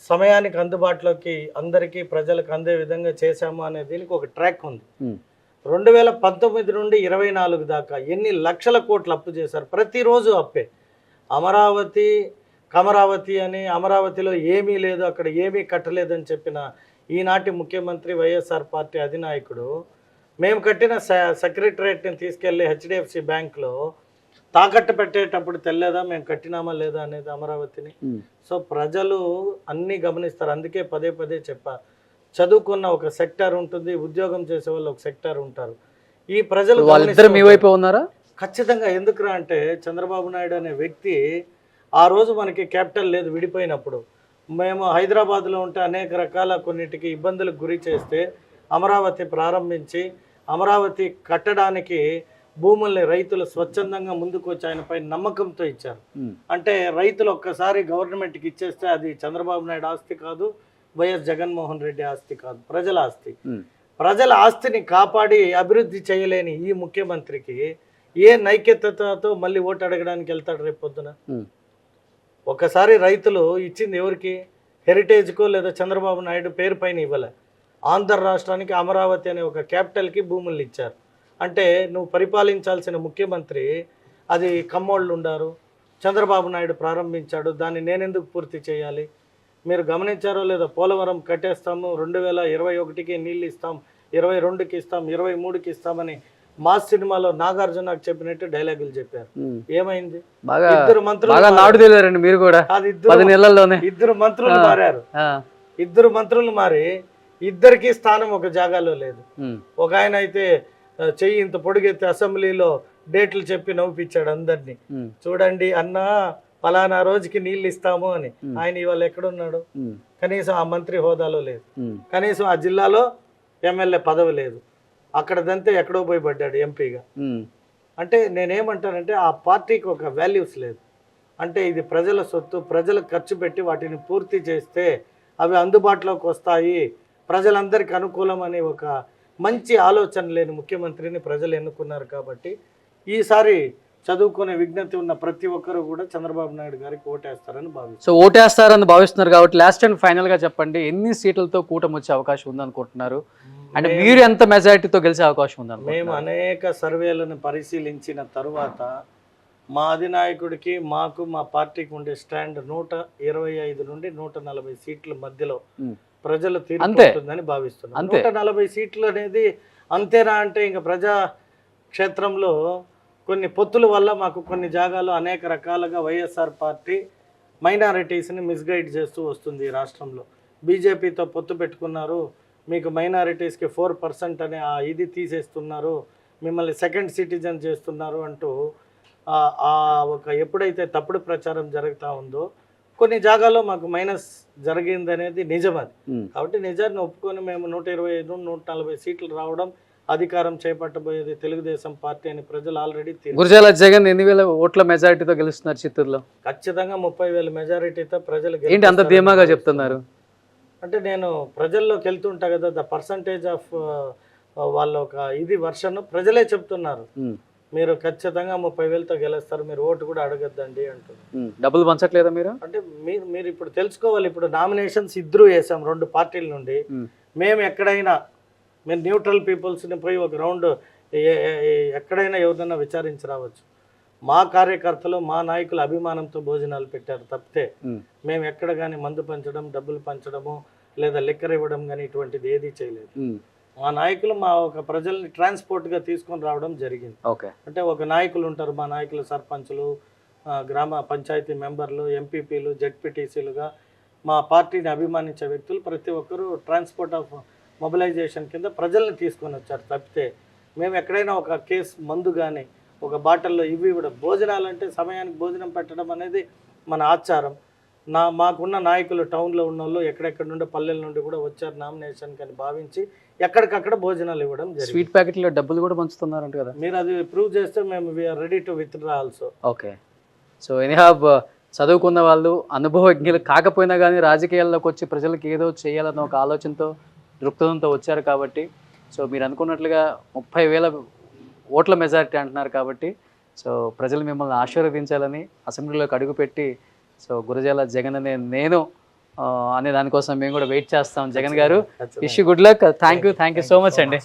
సమయానికి అందుబాటులోకి అందరికీ ప్రజలకు అందే విధంగా చేశాము అనే దీనికి ఒక ట్రాక్ ఉంది. 2019 నుండి 24 దాకా ఎన్ని లక్షల కోట్లు అప్పు చేశారు. ప్రతిరోజు అప్పే. కమరావతి అని అమరావతిలో ఏమీ లేదు, అక్కడ ఏమీ కట్టలేదని చెప్పిన ఈనాటి ముఖ్యమంత్రి వైఎస్ఆర్ పార్టీ అధినాయకుడు మేము కట్టిన సెక్రటరేట్ని తీసుకెళ్ళి హెచ్డిఎఫ్సి బ్యాంక్లో తాకట్టు పెట్టేటప్పుడు తెల్లేదా మేము కట్టినామా లేదా అనేది అమరావతిని. సో ప్రజలు అన్నీ గమనిస్తారు. అందుకే పదే చెప్పా, చదువుకున్న ఒక సెక్టార్ ఉంటుంది, ఉద్యోగం చేసే వాళ్ళు ఒక సెక్టార్ ఉంటారు. ఈ ప్రజలు వాళ్ళిద్దరు మీ వైపు ఉన్నారా? ఖచ్చితంగా. ఎందుకురా అంటే చంద్రబాబు నాయుడు అనే వ్యక్తి ఆ రోజు మనకి క్యాపిటల్ లేదు, విడిపోయినప్పుడు మేము హైదరాబాద్లో ఉంటే అనేక రకాల కొన్నిటికి ఇబ్బందులకు గురి చేస్తే అమరావతి ప్రారంభించి అమరావతి కట్టడానికి భూముల్ని రైతులు స్వచ్ఛందంగా ముందుకు వచ్చి ఆయనపై నమ్మకంతో ఇచ్చారు. అంటే రైతులు ఒక్కసారి గవర్నమెంట్కి ఇచ్చేస్తే అది చంద్రబాబు నాయుడు ఆస్తి కాదు, వైఎస్ జగన్మోహన్ రెడ్డి ఆస్తి కాదు, ప్రజల ఆస్తి. ప్రజల ఆస్తిని కాపాడి అభివృద్ధి చేయలేని ఈ ముఖ్యమంత్రికి ఏ నైతికతతో మళ్ళీ ఓటు అడగడానికి వెళ్తాడు రేపు పొద్దున? ఒకసారి రైతులు ఇచ్చింది ఎవరికి? హెరిటేజ్కో లేదా చంద్రబాబు నాయుడు పేరు పైన ఇవ్వలే. ఆంధ్ర రాష్ట్రానికి అమరావతి అనే ఒక క్యాపిటల్కి భూములు ఇచ్చారు. అంటే నువ్వు పరిపాలించాల్సిన ముఖ్యమంత్రి అది కమ్మోళ్ళు ఉండారు, చంద్రబాబు నాయుడు ప్రారంభించాడు, దాన్ని నేనెందుకు పూర్తి చేయాలి? మీరు గమనించారో లేదా, పోలవరం కట్టేస్తాము, 2021కి నీళ్ళు ఇస్తాం, 22కి ఇస్తాం, 23కి ఇస్తామని మాస్ సినిమాలో నాగార్జునకు చెప్పినట్టు డైలాగులు చెప్పారు. ఏమైంది? ఇద్దరు మంత్రులు మారారు. ఇద్దరు మంత్రులు మారి ఇద్దరికి స్థానం ఒక జాగాలో లేదు. ఒక ఆయన అయితే చెయ్యి ఇంత పొడిగెత్తి అసెంబ్లీలో డేట్లు చెప్పి నవ్వుపిచ్చాడు అందరినీ. చూడండి అన్న ఫలానా రోజుకి నీళ్ళు ఇస్తాము అని. ఆయన ఇవాళ ఎక్కడున్నాడు? కనీసం ఆ మంత్రి హోదాలో లేదు, కనీసం ఆ జిల్లాలో ఎమ్మెల్యే పదవి లేదు. అక్కడదంతే ఎక్కడో పోయి పడ్డాడు ఎంపీగా. అంటే నేనేమంటానంటే ఆ పార్టీకి ఒక వాల్యూస్ లేదు. అంటే ఇది ప్రజల సొత్తు, ప్రజలకు ఖర్చు పెట్టి వాటిని పూర్తి చేస్తే అవి అందుబాటులోకి వస్తాయి, ప్రజలందరికీ అనుకూలం అనే ఒక మంచి ఆలోచన లేని ముఖ్యమంత్రిని ప్రజలు ఎన్నుకున్నారు. కాబట్టి ఈసారి చదువుకునే విజ్ఞత ఉన్న ప్రతి ఒక్కరు కూడా చంద్రబాబు నాయుడు గారికి ఓటేస్తారని భావిస్తారు. సో ఓటేస్తారని భావిస్తున్నారు కాబట్టి లాస్ట్ అండ్ ఫైనల్గా చెప్పండి, ఎన్ని సీట్లతో కూటమి వచ్చే అవకాశం ఉందనుకుంటున్నారు? అంటే మీరు ఎంత మెజారిటీతో గెలిచే అవకాశం ఉందని? మేము అనేక సర్వేలను పరిశీలించిన తరువాత మా అధినాయకుడికి మాకు మా పార్టీకి ఉండే స్టాండ్ 125 నుండి 140 సీట్ల మధ్యలో ప్రజలు తీర్పుంటుందని భావిస్తున్నాం. 140 సీట్లు అనేది అంతేనా అంటే ఇంకా ప్రజా క్షేత్రంలో కొన్ని పొత్తుల వల్ల మాకు కొన్ని జాగాలో అనేక రకాలుగా వైఎస్ఆర్ పార్టీ మైనారిటీస్ని మిస్గైడ్ చేస్తూ వస్తుంది. ఈ రాష్ట్రంలో బీజేపీతో పొత్తు పెట్టుకున్నారు, మీకు మైనారిటీస్కి 4% అనే ఇది తీసేస్తున్నారు, మిమ్మల్ని సెకండ్ సిటిజన్ చేస్తున్నారు అంటూ ఒక ఎప్పుడైతే తప్పుడు ప్రచారం జరుగుతూ ఉందో కొన్ని జాగాల్లో మాకు మైనస్ జరిగిందనేది నిజం. అది కాబట్టి నిజాన్ని ఒప్పుకొని మేము 125 140 సీట్లు రావడం, అధికారం చేపట్టబోయేది తెలుగుదేశం పార్టీ అని ప్రజలు ఆల్రెడీ గురజాల జగన్ ఎన్ని వేల ఓట్ల మెజారిటీతో గెలుస్తున్నారు చిత్తూరులో? ఖచ్చితంగా 30,000 మెజారిటీతో ప్రజలు. ఏంటి అంత ధీమాగా చెప్తున్నారు? అంటే నేను ప్రజల్లోకి వెళ్తుంటా కదా, ద పర్సంటేజ్ ఆఫ్ వాళ్ళ ఒక ఇది వర్షన్ ప్రజలే చెప్తున్నారు. మీరు ఖచ్చితంగా 30,000తో గెలుస్తారు, మీరు ఓటు కూడా అడగద్దండి అంటున్నారు. డబ్బులు పంచట్లేదా మీరు? అంటే మీరు ఇప్పుడు తెలుసుకోవాలి. ఇప్పుడు నామినేషన్స్ ఇద్దరు వేసాం 2 పార్టీల నుండి. మేము ఎక్కడైనా మేము న్యూట్రల్ పీపుల్స్ని పోయి ఒక రౌండ్ ఎక్కడైనా ఎవరినైనా విచారించి రావచ్చు. మా కార్యకర్తలు మా నాయకులు అభిమానంతో భోజనాలు పెట్టారు తప్పితే మేము ఎక్కడ కానీ మందు పంచడం, డబ్బులు పంచడము లేదా లిక్కర్ ఇవ్వడం కానీ ఇటువంటిది ఏదీ చేయలేదు. మా నాయకులు మా ఒక ప్రజల్ని ట్రాన్స్పోర్ట్గా తీసుకొని రావడం జరిగింది. అంటే ఒక నాయకులు ఉంటారు, మా నాయకులు సర్పంచులు, గ్రామ పంచాయతీ మెంబర్లు, ఎంపీపీలు, జెడ్పీటీసీలుగా మా పార్టీని అభిమానించే వ్యక్తులు ప్రతి ఒక్కరూ ట్రాన్స్పోర్ట్ ఆఫ్ మొబిలైజేషన్ కింద ప్రజల్ని తీసుకొని వచ్చారు తప్పితే మేము ఎక్కడైనా ఒక కేసు మందు కానీ ఒక బాటిల్లో ఇవి ఇవ్వడం, భోజనాలు అంటే సమయానికి భోజనం పెట్టడం అనేది మన ఆచారం. మాకున్న నాయకులు టౌన్లో ఉన్న వాళ్ళు ఎక్కడెక్కడ నుండి పల్లెల నుండి కూడా వచ్చారు నామినేషన్ అని భావించి ఎక్కడికక్కడ భోజనాలు ఇవ్వడం జరిగింది. స్వీట్ ప్యాకెట్లో డబ్బులు కూడా పంచుతున్నారంట కదా, మీరు అది ప్రూవ్ చేస్తే మేము we are ready to withdraw also. Okay. So anyhow చదువుకున్న వాళ్ళు అనుభవజ్ఞులు కాకపోయినా కానీ రాజకీయాల్లోకి వచ్చి ప్రజలకు ఏదో చేయాలన్న ఒక ఆలోచనతో దృక్పథంతో వచ్చారు కాబట్టి, సో మీరు అనుకున్నట్లుగా 30,000 ఓట్ల మెజారిటీ అంటున్నారు కాబట్టి, సో ప్రజలు మిమ్మల్ని ఆశీర్వదించాలని అసెంబ్లీలోకి అడుగుపెట్టి సో గురజాల జగన్ అనే నేను అనే దానికోసం మేము కూడా వెయిట్ చేస్తాం. జగన్ గారు, wish you good luck. Thank you so much అండి.